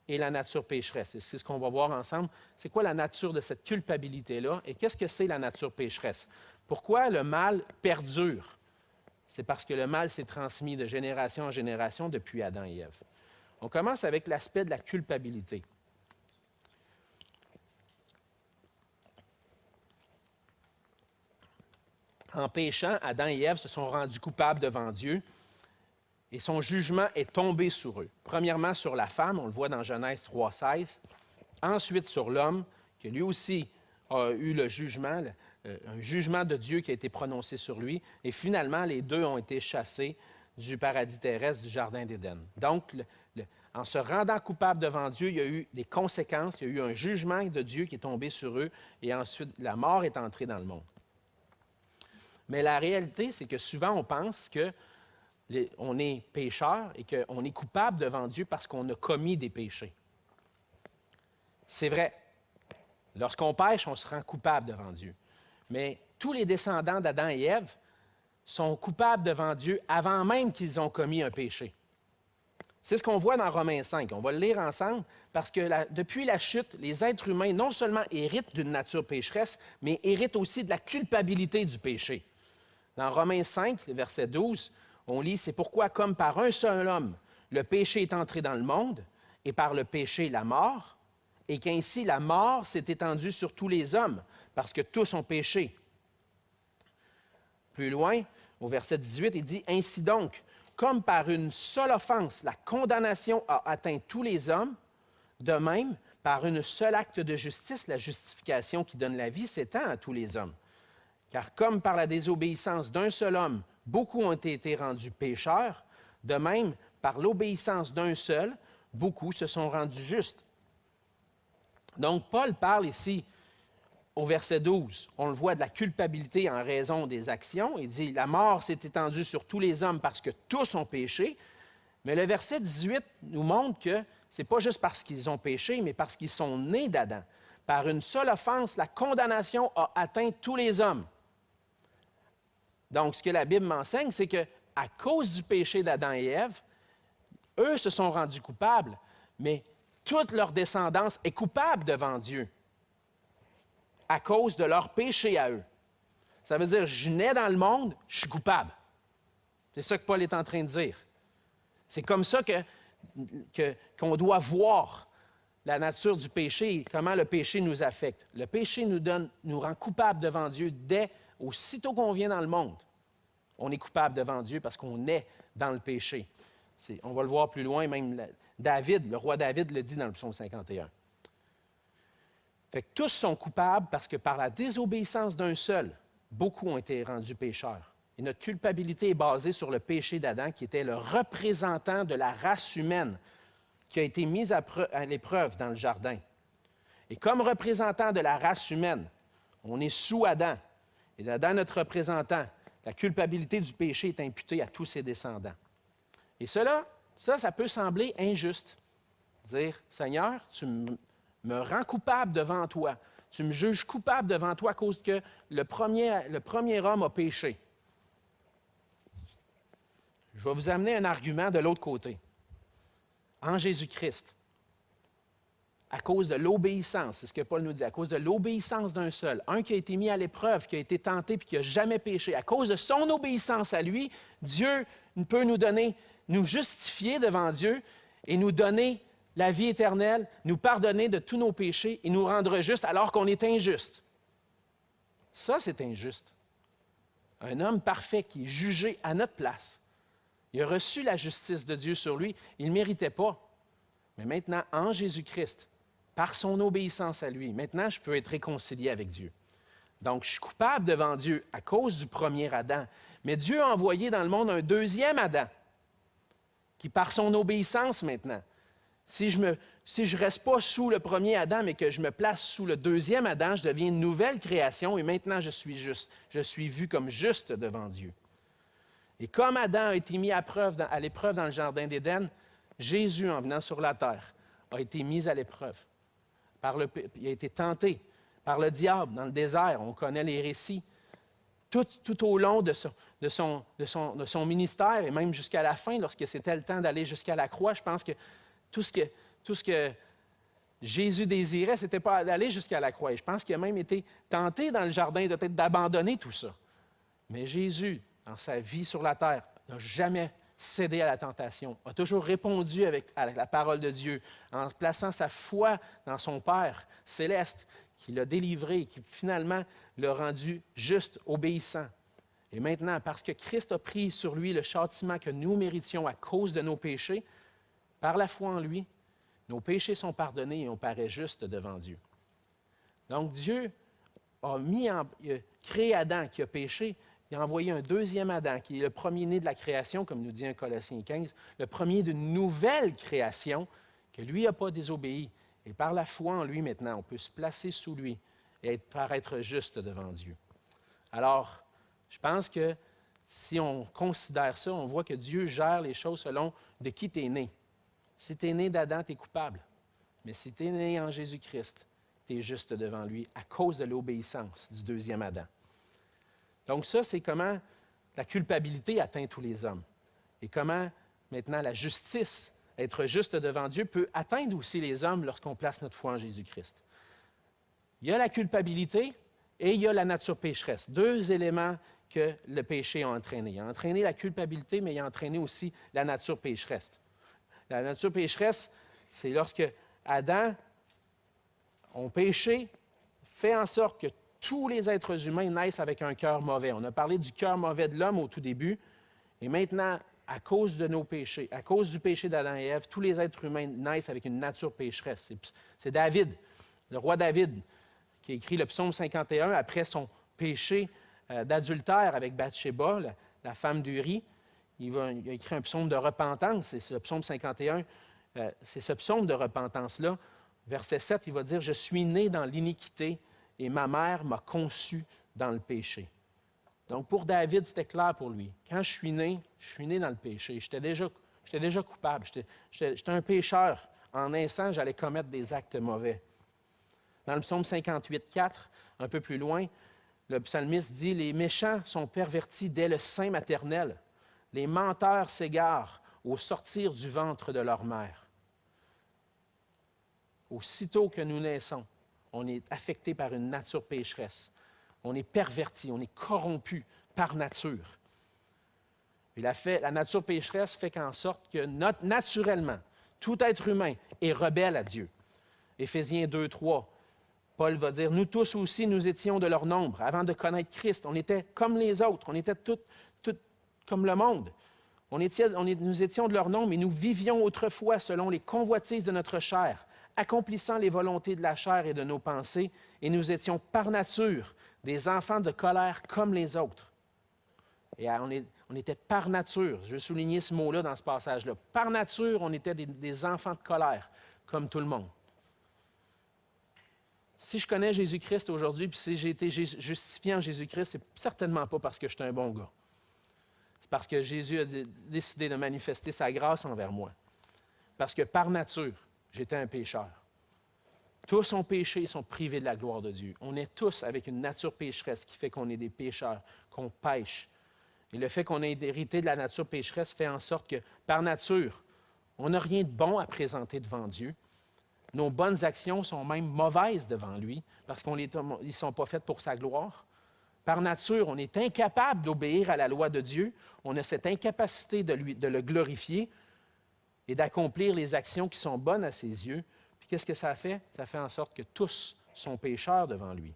et la nature pécheresse. Et c'est ce qu'on va voir ensemble. C'est quoi la nature de cette culpabilité-là et qu'est-ce que c'est la nature pécheresse? Pourquoi le mal perdure? C'est parce que le mal s'est transmis de génération en génération depuis Adam et Ève. On commence avec l'aspect de la culpabilité. En péchant, Adam et Ève se sont rendus coupables devant Dieu et son jugement est tombé sur eux. Premièrement sur la femme, on le voit dans Genèse 3,16. Ensuite sur l'homme, qui lui aussi a eu le jugement, un jugement de Dieu qui a été prononcé sur lui. Et finalement, les deux ont été chassés du paradis terrestre, du jardin d'Éden. Donc, en se rendant coupables devant Dieu, il y a eu des conséquences, il y a eu un jugement de Dieu qui est tombé sur eux et ensuite la mort est entrée dans le monde. Mais la réalité, c'est que souvent, on pense que on est pécheur et qu'on est coupable devant Dieu parce qu'on a commis des péchés. C'est vrai. Lorsqu'on pêche, on se rend coupable devant Dieu. Mais tous les descendants d'Adam et Ève sont coupables devant Dieu avant même qu'ils ont commis un péché. C'est ce qu'on voit dans Romains 5. On va le lire ensemble parce que depuis la chute, les êtres humains non seulement héritent d'une nature pécheresse, mais héritent aussi de la culpabilité du péché. Dans Romains 5, verset 12, on lit « C'est pourquoi, comme par un seul homme, le péché est entré dans le monde, et par le péché, la mort, et qu'ainsi la mort s'est étendue sur tous les hommes, parce que tous ont péché. » Plus loin, au verset 18, il dit « Ainsi donc, comme par une seule offense, la condamnation a atteint tous les hommes, de même, par un seul acte de justice, la justification qui donne la vie s'étend à tous les hommes. Car comme par la désobéissance d'un seul homme, beaucoup ont été rendus pécheurs, de même, par l'obéissance d'un seul, beaucoup se sont rendus justes. » Donc, Paul parle ici, au verset 12, on le voit de la culpabilité en raison des actions. Il dit « La mort s'est étendue sur tous les hommes parce que tous ont péché. » Mais le verset 18 nous montre que ce n'est pas juste parce qu'ils ont péché, mais parce qu'ils sont nés d'Adam. Par une seule offense, la condamnation a atteint tous les hommes. Donc, ce que la Bible m'enseigne, c'est qu'à cause du péché d'Adam et Ève, eux se sont rendus coupables, mais toute leur descendance est coupable devant Dieu à cause de leur péché à eux. Ça veut dire, je nais dans le monde, je suis coupable. C'est ça que Paul est en train de dire. C'est comme ça qu'on doit voir la nature du péché et comment le péché nous affecte. Le péché nous rend coupables devant Dieu aussitôt qu'on vient dans le monde. On est coupable devant Dieu parce qu'on est dans le péché. On va le voir plus loin, même David, le roi David le dit dans le psaume 51. Fait que tous sont coupables parce que par la désobéissance d'un seul, beaucoup ont été rendus pécheurs. Et notre culpabilité est basée sur le péché d'Adam, qui était le représentant de la race humaine, qui a été mise à l'épreuve dans le jardin. Et comme représentant de la race humaine, on est sous Adam. Et Adam, notre représentant, la culpabilité du péché est imputée à tous ses descendants. Et ça peut sembler injuste. Dire, Seigneur, tu me rends coupable devant toi. Tu me juges coupable devant toi à cause que le premier homme a péché. Je vais vous amener un argument de l'autre côté. En Jésus-Christ, à cause de l'obéissance, c'est ce que Paul nous dit, à cause de l'obéissance d'un seul, un qui a été mis à l'épreuve, qui a été tenté et qui n'a jamais péché, à cause de son obéissance à lui, Dieu peut nous justifier devant Dieu et nous donner la vie éternelle, nous pardonner de tous nos péchés et nous rendre justes alors qu'on est injuste. Ça, c'est injuste. Un homme parfait qui est jugé à notre place. Il a reçu la justice de Dieu sur lui. Il ne méritait pas. Mais maintenant, en Jésus-Christ, par son obéissance à lui, maintenant, je peux être réconcilié avec Dieu. Donc, je suis coupable devant Dieu à cause du premier Adam. Mais Dieu a envoyé dans le monde un deuxième Adam, qui par son obéissance maintenant, si je ne reste pas sous le premier Adam, mais que je me place sous le deuxième Adam, je deviens une nouvelle création et maintenant je suis juste. Je suis vu comme juste devant Dieu. Et comme Adam a été mis à l'épreuve dans le Jardin d'Éden, Jésus, en venant sur la terre, a été mis à l'épreuve. Il a été tenté par le diable dans le désert. On connaît les récits. Tout au long de son ministère et même jusqu'à la fin, lorsque c'était le temps d'aller jusqu'à la croix, je pense que tout ce que Jésus désirait, ce n'était pas d'aller jusqu'à la croix. Et je pense qu'il a même été tenté dans le jardin peut-être d'abandonner tout ça. Mais Jésus, dans sa vie sur la terre, n'a jamais cédé à la tentation, a toujours répondu avec la parole de Dieu, en plaçant sa foi dans son Père céleste, qui l'a délivré, qui finalement l'a rendu juste, obéissant. Et maintenant, parce que Christ a pris sur lui le châtiment que nous méritions à cause de nos péchés, par la foi en lui, nos péchés sont pardonnés et on paraît juste devant Dieu. Donc Dieu a créé Adam qui a péché, il a envoyé un deuxième Adam qui est le premier-né de la création, comme nous dit un Colossiens 15, le premier d'une nouvelle création que lui n'a pas désobéi. Et par la foi en lui maintenant, on peut se placer sous lui et paraître juste devant Dieu. Alors, je pense que si on considère ça, on voit que Dieu gère les choses selon de qui tu es né. Si tu es né d'Adam, tu es coupable. Mais si tu es né en Jésus-Christ, tu es juste devant lui à cause de l'obéissance du deuxième Adam. Donc ça, c'est comment la culpabilité atteint tous les hommes. Et comment maintenant la justice, être juste devant Dieu, peut atteindre aussi les hommes lorsqu'on place notre foi en Jésus-Christ. Il y a la culpabilité et il y a la nature pécheresse. Deux éléments que le péché a entraîné. Il a entraîné la culpabilité, mais il a entraîné aussi la nature pécheresse. La nature pécheresse, c'est lorsque Adam ont péché, fait en sorte que tous les êtres humains naissent avec un cœur mauvais. On a parlé du cœur mauvais de l'homme au tout début, et maintenant, à cause de nos péchés, à cause du péché d'Adam et Ève, tous les êtres humains naissent avec une nature pécheresse. C'est David, le roi David, qui a écrit le psaume 51 après son péché d'adultère avec Bathsheba, la femme d'Uri. Il a écrit un psaume de repentance, c'est ce psaume 51, c'est ce psaume de repentance-là. Verset 7, il va dire « Je suis né dans l'iniquité et ma mère m'a conçu dans le péché. » Donc pour David, c'était clair pour lui. Quand je suis né dans le péché. J'étais déjà coupable. J'étais un pécheur. En naissant, j'allais commettre des actes mauvais. Dans le psaume 58, 4, un peu plus loin, le psalmiste dit « Les méchants sont pervertis dès le sein maternel. Les menteurs s'égarent au sortir du ventre de leur mère. » Aussitôt que nous naissons, on est affecté par une nature pécheresse. On est perverti, on est corrompu par nature. Et la nature pécheresse fait qu'en sorte que naturellement, tout être humain est rebelle à Dieu. Éphésiens 2, 3, Paul va dire « Nous tous aussi, nous étions de leur nombre. Avant de connaître Christ, on était comme les autres, on était tous comme le monde. Nous étions de leur nombre et nous vivions autrefois selon les convoitises de notre chair, accomplissant les volontés de la chair et de nos pensées, et nous étions par nature des enfants de colère comme les autres. » Et on était par nature, je veux souligner ce mot-là dans ce passage-là. Par nature, on était des enfants de colère, comme tout le monde. Si je connais Jésus-Christ aujourd'hui, puis si j'ai été justifié en Jésus-Christ, c'est certainement pas parce que je suis un bon gars. C'est parce que Jésus a décidé de manifester sa grâce envers moi. Parce que par nature, j'étais un pécheur. Tous ont péché et sont privés de la gloire de Dieu. On est tous avec une nature pécheresse qui fait qu'on est des pécheurs, qu'on pêche. Et le fait qu'on ait hérité de la nature pécheresse fait en sorte que, par nature, on n'a rien de bon à présenter devant Dieu. Nos bonnes actions sont même mauvaises devant lui parce qu'ils ne sont pas faites pour sa gloire. Par nature, on est incapable d'obéir à la loi de Dieu. On a cette incapacité de le glorifier et d'accomplir les actions qui sont bonnes à ses yeux. Puis qu'est-ce que ça fait? Ça fait en sorte que tous sont pécheurs devant lui.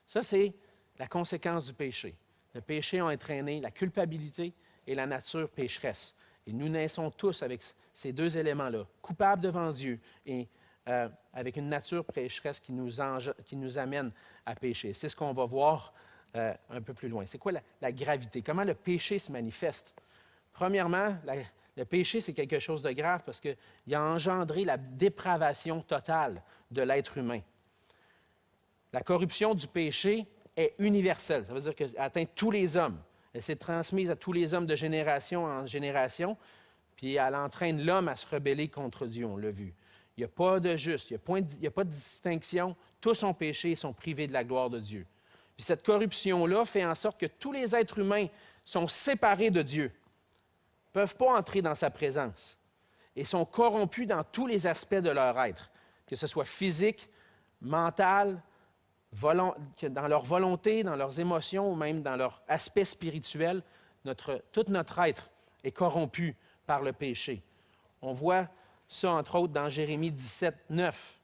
Ça, c'est la conséquence du péché. Le péché a entraîné la culpabilité et la nature pécheresse. Et nous naissons tous avec ces deux éléments-là, coupables devant Dieu et avec une nature pécheresse qui nous amène à pécher. C'est ce qu'on va voir un peu plus loin. C'est quoi la gravité? Comment le péché se manifeste? Premièrement, le péché, c'est quelque chose de grave parce qu'il a engendré la dépravation totale de l'être humain. La corruption du péché est universelle. Ça veut dire qu'elle atteint tous les hommes. Elle s'est transmise à tous les hommes de génération en génération, puis elle entraîne l'homme à se rebeller contre Dieu, on l'a vu. Il n'y a pas de juste, il n'y a pas de distinction. Tous ont péché et sont privés de la gloire de Dieu. Puis cette corruption-là fait en sorte que tous les êtres humains sont séparés de Dieu, ne peuvent pas entrer dans sa présence et sont corrompus dans tous les aspects de leur être, que ce soit physique, mental, dans leur volonté, dans leurs émotions ou même dans leur aspect spirituel. Tout notre être est corrompu par le péché. On voit ça, entre autres, dans Jérémie 17, 9.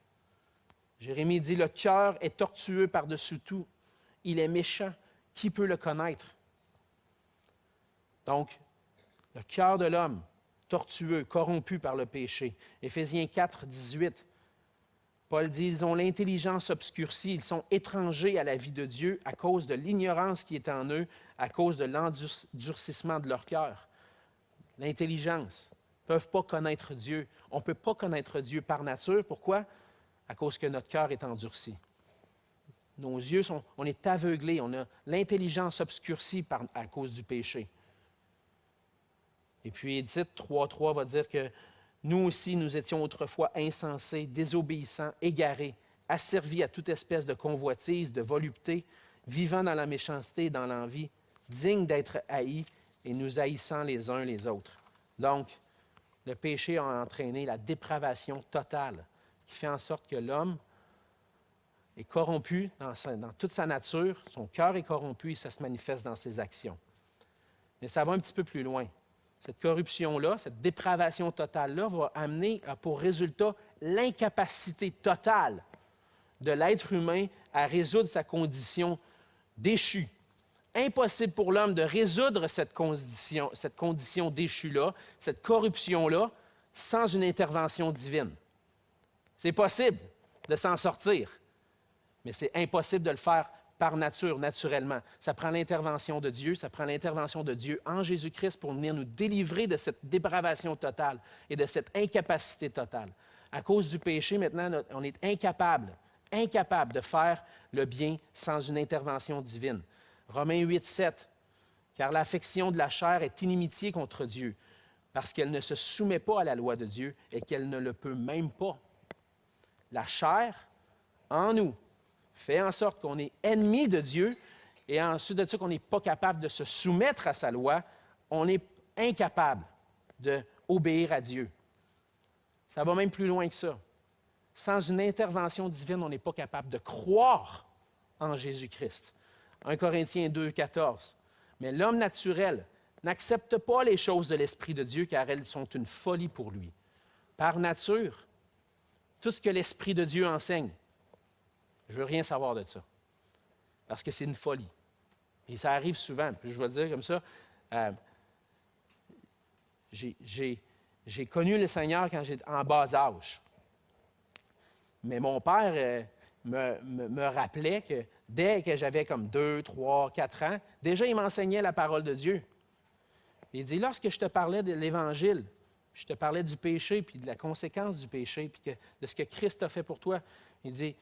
Jérémie dit « Le cœur est tortueux par-dessus tout. Il est méchant. Qui peut le connaître? » Donc, le cœur de l'homme, tortueux, corrompu par le péché. Éphésiens 4, 18. Paul dit « Ils ont l'intelligence obscurcie. Ils sont étrangers à la vie de Dieu à cause de l'ignorance qui est en eux, à cause de l'endurcissement de leur cœur. » L'intelligence. Ils ne peuvent pas connaître Dieu. On ne peut pas connaître Dieu par nature. Pourquoi? À cause que notre cœur est endurci. Nos yeux on est aveuglés, on a l'intelligence obscurcie à cause du péché. Et puis Édith 3.3 va dire que nous aussi, nous étions autrefois insensés, désobéissants, égarés, asservis à toute espèce de convoitise, de volupté, vivant dans la méchanceté et dans l'envie, dignes d'être haïs et nous haïssant les uns les autres. Donc, le péché a entraîné la dépravation totale, qui fait en sorte que l'homme est corrompu dans toute sa nature, son cœur est corrompu et ça se manifeste dans ses actions. Mais ça va un petit peu plus loin. Cette corruption-là, cette dépravation totale-là va amener pour résultat l'incapacité totale de l'être humain à résoudre sa condition déchue. Impossible pour l'homme de résoudre cette condition déchue-là, cette corruption-là, sans une intervention divine. C'est possible de s'en sortir, mais c'est impossible de le faire par nature, naturellement. Ça prend l'intervention de Dieu, ça prend l'intervention de Dieu en Jésus-Christ pour venir nous délivrer de cette dépravation totale et de cette incapacité totale. À cause du péché, maintenant, on est incapable de faire le bien sans une intervention divine. Romains 8.7, car l'affection de la chair est inimitié contre Dieu, parce qu'elle ne se soumet pas à la loi de Dieu et qu'elle ne le peut même pas. La chair, en nous, fait en sorte qu'on est ennemi de Dieu et ensuite de ça, qu'on n'est pas capable de se soumettre à sa loi, on est incapable d'obéir à Dieu. Ça va même plus loin que ça. Sans une intervention divine, on n'est pas capable de croire en Jésus-Christ. 1 Corinthiens 2.14. Mais l'homme naturel n'accepte pas les choses de l'Esprit de Dieu car elles sont une folie pour lui. Par nature, tout ce que l'Esprit de Dieu enseigne, je ne veux rien savoir de ça. Parce que c'est une folie. Et ça arrive souvent. Puis je vais dire comme ça, j'ai connu le Seigneur quand j'étais en bas âge. Mais mon père me rappelait que dès que j'avais comme 2, 3, 4 ans, déjà il m'enseignait la parole de Dieu. Il dit, lorsque je te parlais de l'Évangile, je te parlais du péché, puis de la conséquence du péché, puis de ce que Christ a fait pour toi, il dit,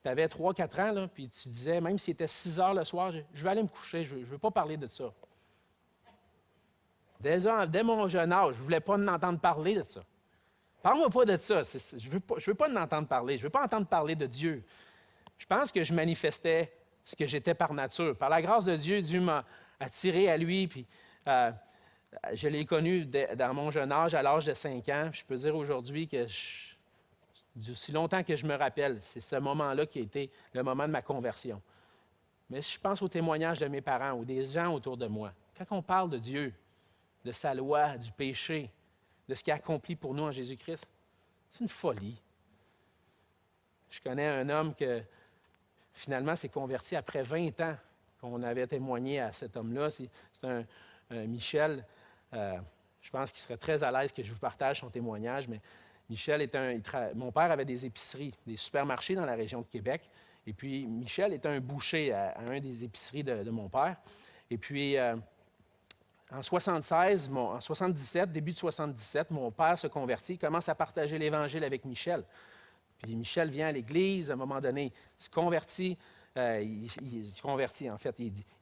tu avais 3-4 ans, là, puis tu disais, même s'il était 6 heures le soir, je vais aller me coucher, je ne veux pas parler de ça. Dès mon jeune âge, je ne voulais pas en entendre parler de ça. Parle-moi pas de ça, je veux pas en entendre parler, je ne veux pas entendre parler de Dieu. Je pense que je manifestais ce que j'étais par nature. Par la grâce de Dieu, Dieu m'a attiré à lui, puis je l'ai connu dans mon jeune âge, à l'âge de 5 ans. Je peux dire aujourd'hui que d'aussi longtemps que je me rappelle, c'est ce moment-là qui a été le moment de ma conversion. Mais je pense au témoignage de mes parents ou des gens autour de moi. Quand on parle de Dieu, de sa loi, du péché, de ce qu'il a accompli pour nous en Jésus-Christ, c'est une folie. Je connais un homme qui, finalement, s'est converti après 20 ans qu'on avait témoigné à cet homme-là. C'est un Michel. Je pense qu'il serait très à l'aise que je vous partage son témoignage, mais Michel mon père avait des épiceries, des supermarchés dans la région de Québec. Et puis, Michel était un boucher à un des épiceries de mon père. Et puis, en 77, début de 77, mon père se convertit, il commence à partager l'Évangile avec Michel. Puis Michel vient à l'Église, à un moment donné, il se convertit. Il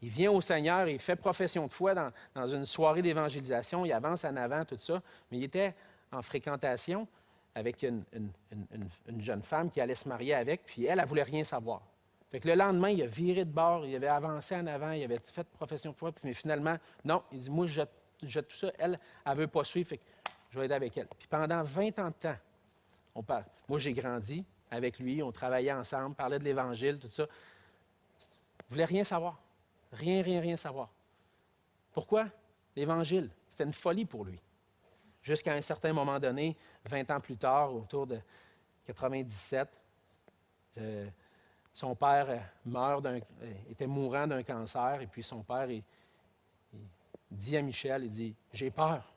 vient au Seigneur, il fait profession de foi dans une soirée d'évangélisation, il avance en avant, tout ça. Mais il était en fréquentation avec une jeune femme qui allait se marier avec, puis elle ne voulait rien savoir. Fait que le lendemain, il a viré de bord, il avait avancé en avant, il avait fait profession de foi, mais finalement, non, il dit, moi, je jette tout ça. Elle ne veut pas suivre, fait que je vais être avec elle. Puis pendant 20 ans de temps, moi, j'ai grandi avec lui, on travaillait ensemble, parlait de l'Évangile, tout ça. Il ne voulait rien savoir. Rien savoir. Pourquoi? L'Évangile, c'était une folie pour lui. Jusqu'à un certain moment donné, 20 ans plus tard, autour de 97, son père était mourant d'un cancer, et puis son père il dit à Michel, il dit, j'ai peur.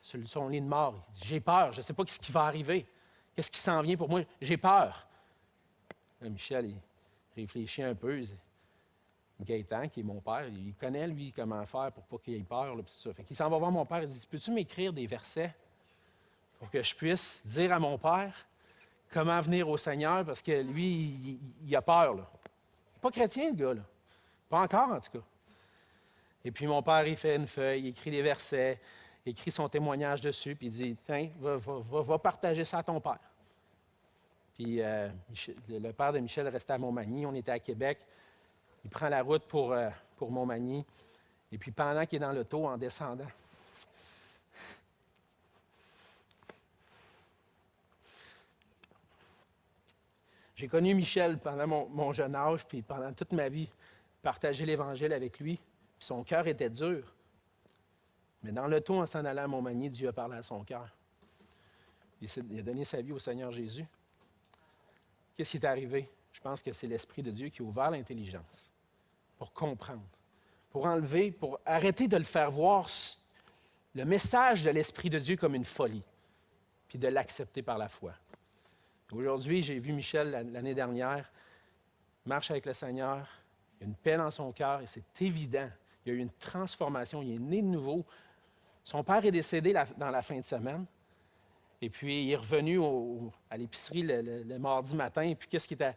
Sur son lit de mort, il dit, j'ai peur, je ne sais pas ce qui va arriver. Qu'est-ce qui s'en vient pour moi? J'ai peur. Là, Michel, il réfléchit un peu. Gaétan, qui est mon père, il connaît, lui, comment faire pour pas qu'il ait peur. Là, tout ça. Fait qu'il s'en va voir mon père et dit, peux-tu m'écrire des versets pour que je puisse dire à mon père comment venir au Seigneur? Parce que lui, il a peur. Là. pas chrétien, le gars, là. Pas encore, en tout cas. Et puis, mon père, il fait une feuille, il écrit des versets, il écrit son témoignage dessus, puis il dit, tiens, va partager ça à ton père. Puis, le père de Michel restait à Montmagny, on était à Québec. Il prend la route pour Montmagny. Et puis, pendant qu'il est dans l'auto, en descendant, j'ai connu Michel pendant mon jeune âge, puis pendant toute ma vie, partager l'Évangile avec lui. Puis son cœur était dur. Mais dans l'auto, en s'en allant à Montmagny, Dieu a parlé à son cœur. Il a donné sa vie au Seigneur Jésus. Qu'est-ce qui est arrivé? Je pense que c'est l'Esprit de Dieu qui a ouvert l'intelligence pour comprendre, pour enlever, pour arrêter de le faire voir le message de l'Esprit de Dieu comme une folie, puis de l'accepter par la foi. Aujourd'hui, j'ai vu Michel l'année dernière, marche avec le Seigneur, il y a une paix dans son cœur et c'est évident. Il y a eu une transformation, il est né de nouveau. Son père est décédé dans la fin de semaine. Et puis, il est revenu à l'épicerie le mardi matin. Et puis, qu'est-ce qui était...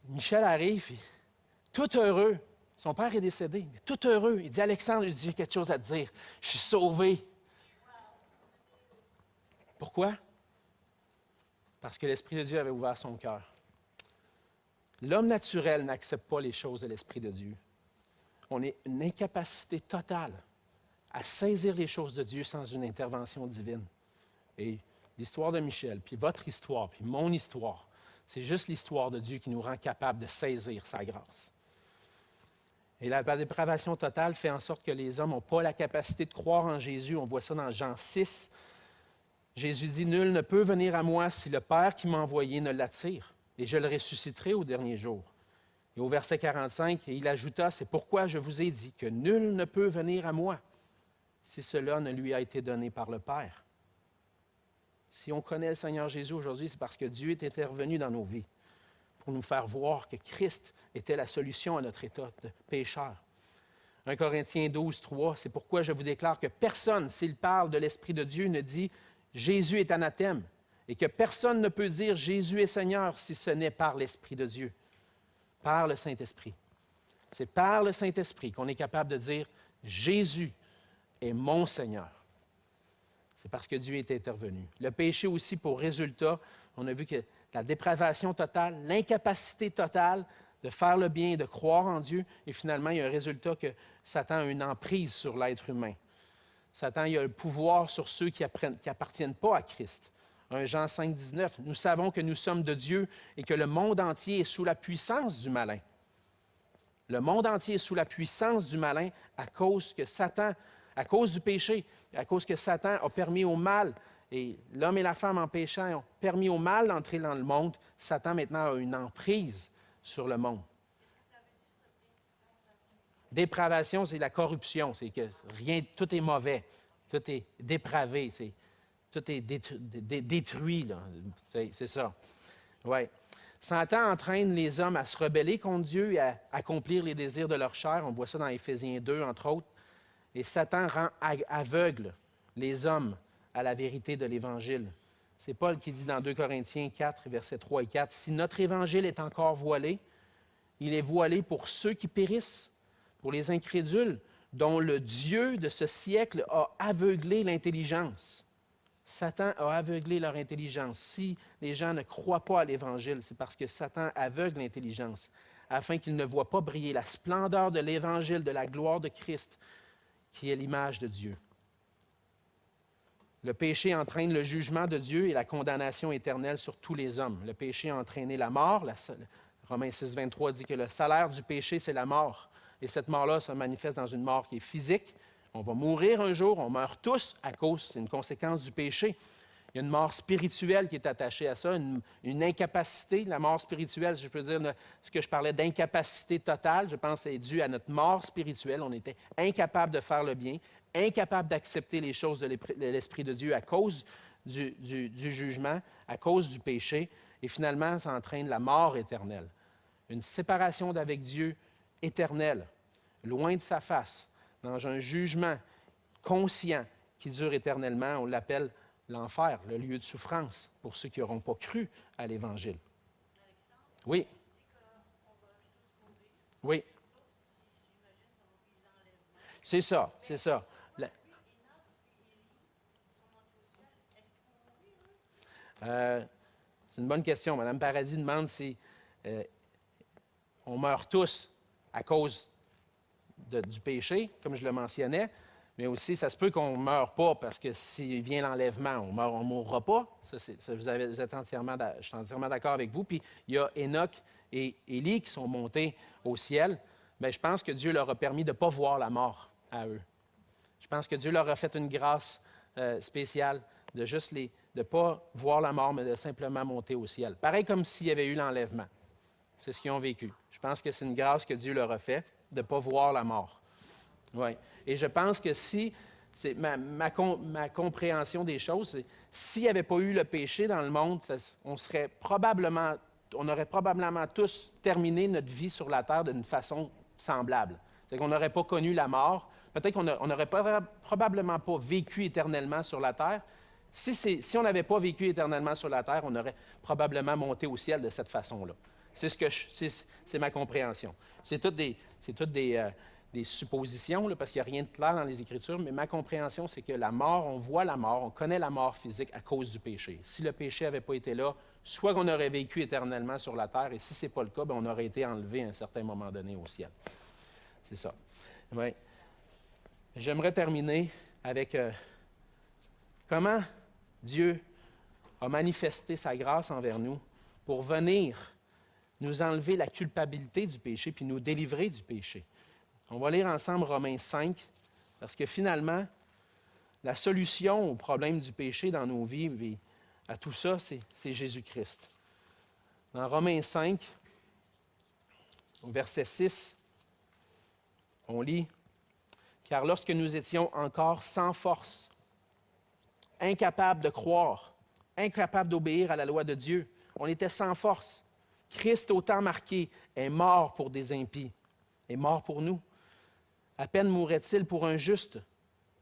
Michel arrive, puis, tout heureux. Son père est décédé, mais tout heureux. Il dit, Alexandre, j'ai quelque chose à te dire. Je suis sauvé. Pourquoi? Parce que l'Esprit de Dieu avait ouvert son cœur. L'homme naturel n'accepte pas les choses de l'Esprit de Dieu. On est une incapacité totale à saisir les choses de Dieu sans une intervention divine. Et l'histoire de Michel, puis votre histoire, puis mon histoire, c'est juste l'histoire de Dieu qui nous rend capables de saisir sa grâce. Et la dépravation totale fait en sorte que les hommes n'ont pas la capacité de croire en Jésus. On voit ça dans Jean 6. Jésus dit, « Nul ne peut venir à moi si le Père qui m'a envoyé ne l'attire, et je le ressusciterai au dernier jour. » Et au verset 45, il ajouta, « C'est pourquoi je vous ai dit que nul ne peut venir à moi si cela ne lui a été donné par le Père. » Si on connaît le Seigneur Jésus aujourd'hui, c'est parce que Dieu est intervenu dans nos vies pour nous faire voir que Christ était la solution à notre état de pécheur. 1 Corinthiens 12, 3, c'est pourquoi je vous déclare que personne, s'il parle de l'Esprit de Dieu, ne dit « Jésus est anathème » et que personne ne peut dire « Jésus est Seigneur » si ce n'est par l'Esprit de Dieu, par le Saint-Esprit. C'est par le Saint-Esprit qu'on est capable de dire « Jésus est mon Seigneur ». C'est parce que Dieu est intervenu. Le péché aussi, pour résultat, on a vu que la dépravation totale, l'incapacité totale de faire le bien, de croire en Dieu, et finalement, il y a un résultat que Satan a une emprise sur l'être humain. Satan il a le pouvoir sur ceux qui n'appartiennent pas à Christ. 1 Jean 5, 19, nous savons que nous sommes de Dieu et que le monde entier est sous la puissance du malin. Le monde entier est sous la puissance du malin à cause du péché, à cause que Satan a permis au mal, et l'homme et la femme en péchant ont permis au mal d'entrer dans le monde. Satan maintenant a une emprise sur le monde. Dépravation, c'est la corruption, c'est que tout est mauvais, tout est dépravé, tout est détruit, là. C'est ça. Ouais. Satan entraîne les hommes à se rebeller contre Dieu et à accomplir les désirs de leur chair. On voit ça dans Éphésiens 2, entre autres. Et Satan rend aveugle les hommes à la vérité de l'Évangile. C'est Paul qui dit dans 2 Corinthiens 4, versets 3 et 4, « Si notre Évangile est encore voilé, il est voilé pour ceux qui périssent, pour les incrédules, dont le Dieu de ce siècle a aveuglé l'intelligence. » Satan a aveuglé leur intelligence. Si les gens ne croient pas à l'Évangile, c'est parce que Satan aveugle l'intelligence, afin qu'ils ne voient pas briller la splendeur de l'Évangile, de la gloire de Christ, qui est l'image de Dieu. Le péché entraîne le jugement de Dieu et la condamnation éternelle sur tous les hommes. Le péché a entraîné la mort. Romains 6, 23 dit que le salaire du péché, c'est la mort. Et cette mort-là se manifeste dans une mort qui est physique. On va mourir un jour, on meurt tous à cause, c'est une conséquence du péché. Il y a une mort spirituelle qui est attachée à ça, une incapacité. La mort spirituelle, je peux dire, ce que je parlais d'incapacité totale, je pense que c'est dû à notre mort spirituelle. On était incapable de faire le bien, incapable d'accepter les choses de l'Esprit de Dieu à cause du jugement, à cause du péché. Et finalement, ça entraîne la mort éternelle. Une séparation d'avec Dieu éternelle, loin de sa face, dans un jugement conscient qui dure éternellement. On l'appelle l'enfer, le lieu de souffrance pour ceux qui n'auront pas cru à l'Évangile. Oui. Oui, c'est ça, c'est ça. Euh, c'est une bonne question. Mme Paradis demande si euh, on meurt tous à cause du péché, comme je le mentionnais, mais aussi ça se peut qu'on ne meure pas parce que s'il vient l'enlèvement, on ne mourra pas. Vous êtes je suis entièrement d'accord avec vous. Puis il y a Enoch et Élie qui sont montés au ciel. Bien, je pense que Dieu leur a permis de ne pas voir la mort à eux. Je pense que Dieu leur a fait une grâce spéciale de juste de ne pas voir la mort, mais de simplement monter au ciel. Pareil comme s'il y avait eu l'enlèvement. C'est ce qu'ils ont vécu. Je pense que c'est une grâce que Dieu leur a fait de ne pas voir la mort. Oui. Et je pense que si, c'est ma compréhension des choses, c'est s'il n'y avait pas eu le péché dans le monde, on aurait probablement tous terminé notre vie sur la terre d'une façon semblable. C'est qu'on n'aurait pas connu la mort. Peut-être qu'on n'aurait probablement pas vécu éternellement sur la terre. Si on n'avait pas vécu éternellement sur la terre, on aurait probablement monté au ciel de cette façon-là. C'est ma compréhension. C'est toutes des suppositions, là, parce qu'il n'y a rien de clair dans les Écritures, mais ma compréhension, c'est que la mort, on voit la mort, on connaît la mort physique à cause du péché. Si le péché n'avait pas été là, soit qu'on aurait vécu éternellement sur la terre, et si ce n'est pas le cas, bien, on aurait été enlevé à un certain moment donné au ciel. C'est ça. Ouais. J'aimerais terminer avec comment Dieu a manifesté sa grâce envers nous pour venir nous enlever la culpabilité du péché puis nous délivrer du péché. On va lire ensemble Romains 5, parce que finalement, la solution au problème du péché dans nos vies, et à tout ça, c'est Jésus-Christ. Dans Romains 5, au verset 6, on lit « Car lorsque nous étions encore sans force, incapables de croire, incapables d'obéir à la loi de Dieu, on était sans force. Christ, au temps marqué, est mort pour des impies, est mort pour nous. À peine mourrait-il pour un juste.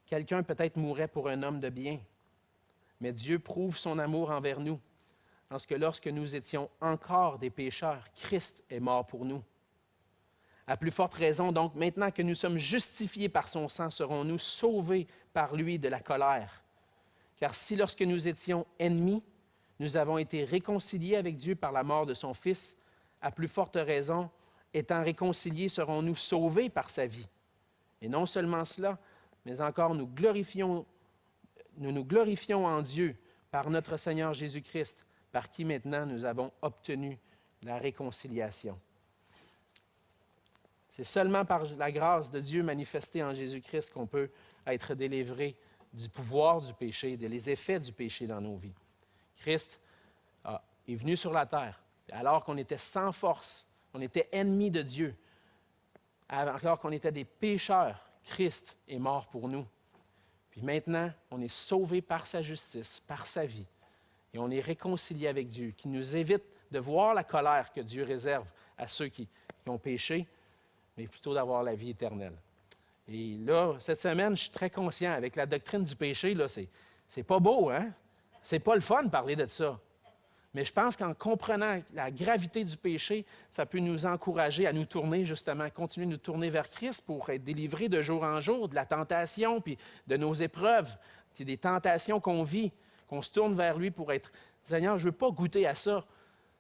Quelqu'un peut-être mourrait pour un homme de bien. Mais Dieu prouve son amour envers nous, en ce que lorsque nous étions encore des pécheurs, Christ est mort pour nous. À plus forte raison, donc, maintenant que nous sommes justifiés par son sang, serons-nous sauvés par lui de la colère. Car si lorsque nous étions ennemis, nous avons été réconciliés avec Dieu par la mort de son Fils, à plus forte raison, étant réconciliés, serons-nous sauvés par sa vie. Et non seulement cela, mais encore nous nous glorifions en Dieu par notre Seigneur Jésus-Christ, par qui maintenant nous avons obtenu la réconciliation. C'est seulement par la grâce de Dieu manifestée en Jésus-Christ qu'on peut être délivré du pouvoir du péché, des effets du péché dans nos vies. Christ est venu sur la terre, alors qu'on était sans force, on était ennemis de Dieu, alors qu'on était des pécheurs, Christ est mort pour nous. Puis maintenant, on est sauvé par sa justice, par sa vie, et on est réconcilié avec Dieu, qui nous évite de voir la colère que Dieu réserve à ceux qui ont péché, mais plutôt d'avoir la vie éternelle. Et là, cette semaine, je suis très conscient, avec la doctrine du péché, là, c'est pas beau, hein? C'est pas le fun de parler de ça. Mais je pense qu'en comprenant la gravité du péché, ça peut nous encourager à nous tourner, justement, continuer de nous tourner vers Christ pour être délivrés de jour en jour de la tentation, puis de nos épreuves, puis des tentations qu'on vit, qu'on se tourne vers lui pour être « Seigneur, je ne veux pas goûter à ça.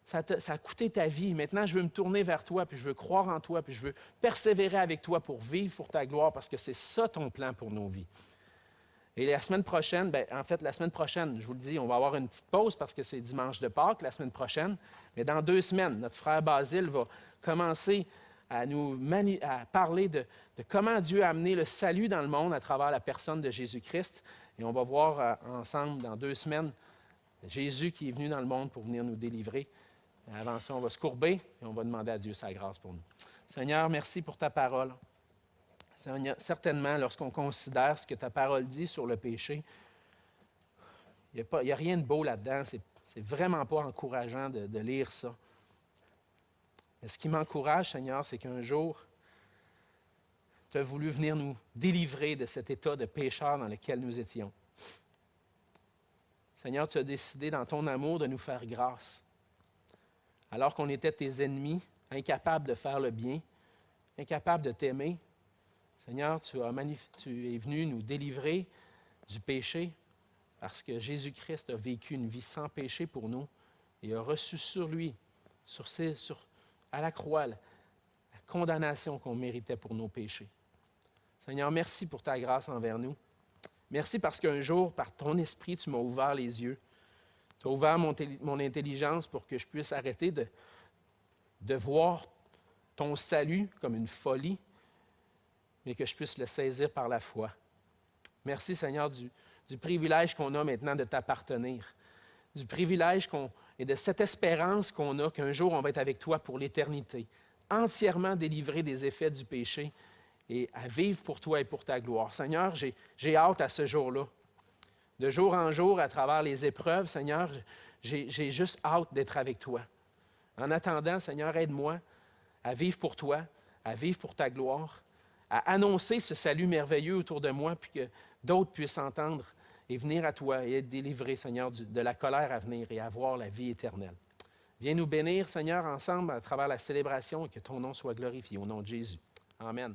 Ça a coûté ta vie. Maintenant, je veux me tourner vers toi, puis je veux croire en toi, puis je veux persévérer avec toi pour vivre pour ta gloire, parce que c'est ça ton plan pour nos vies. » Et la semaine prochaine, la semaine prochaine, je vous le dis, on va avoir une petite pause parce que c'est dimanche de Pâques, la semaine prochaine. Mais dans 2 semaines, notre frère Basile va commencer à parler de comment Dieu a amené le salut dans le monde à travers la personne de Jésus-Christ. Et on va voir ensemble, dans 2 semaines, Jésus qui est venu dans le monde pour venir nous délivrer. Avant ça, on va se courber et on va demander à Dieu sa grâce pour nous. Seigneur, merci pour ta parole. Seigneur, certainement, lorsqu'on considère ce que ta parole dit sur le péché, il n'y a rien de beau là-dedans. C'est vraiment pas encourageant de lire ça. Mais ce qui m'encourage, Seigneur, c'est qu'un jour, tu as voulu venir nous délivrer de cet état de pécheur dans lequel nous étions. Seigneur, tu as décidé dans ton amour de nous faire grâce. Alors qu'on était tes ennemis, incapables de faire le bien, incapable de t'aimer. Seigneur, tu es venu nous délivrer du péché parce que Jésus-Christ a vécu une vie sans péché pour nous et a reçu sur lui, à la croix, la condamnation qu'on méritait pour nos péchés. Seigneur, merci pour ta grâce envers nous. Merci parce qu'un jour, par ton esprit, tu m'as ouvert les yeux. Tu as ouvert mon intelligence pour que je puisse arrêter de voir ton salut comme une folie, mais que je puisse le saisir par la foi. Merci, Seigneur, du privilège qu'on a maintenant de t'appartenir, du privilège et de cette espérance qu'on a qu'un jour on va être avec toi pour l'éternité, entièrement délivré des effets du péché et à vivre pour toi et pour ta gloire. Seigneur, j'ai hâte à ce jour-là. De jour en jour, à travers les épreuves, Seigneur, j'ai juste hâte d'être avec toi. En attendant, Seigneur, aide-moi à vivre pour toi, à vivre pour ta gloire, à annoncer ce salut merveilleux autour de moi, puis que d'autres puissent entendre et venir à toi et être délivrés, Seigneur, de la colère à venir et avoir la vie éternelle. Viens nous bénir, Seigneur, ensemble à travers la célébration et que ton nom soit glorifié au nom de Jésus. Amen.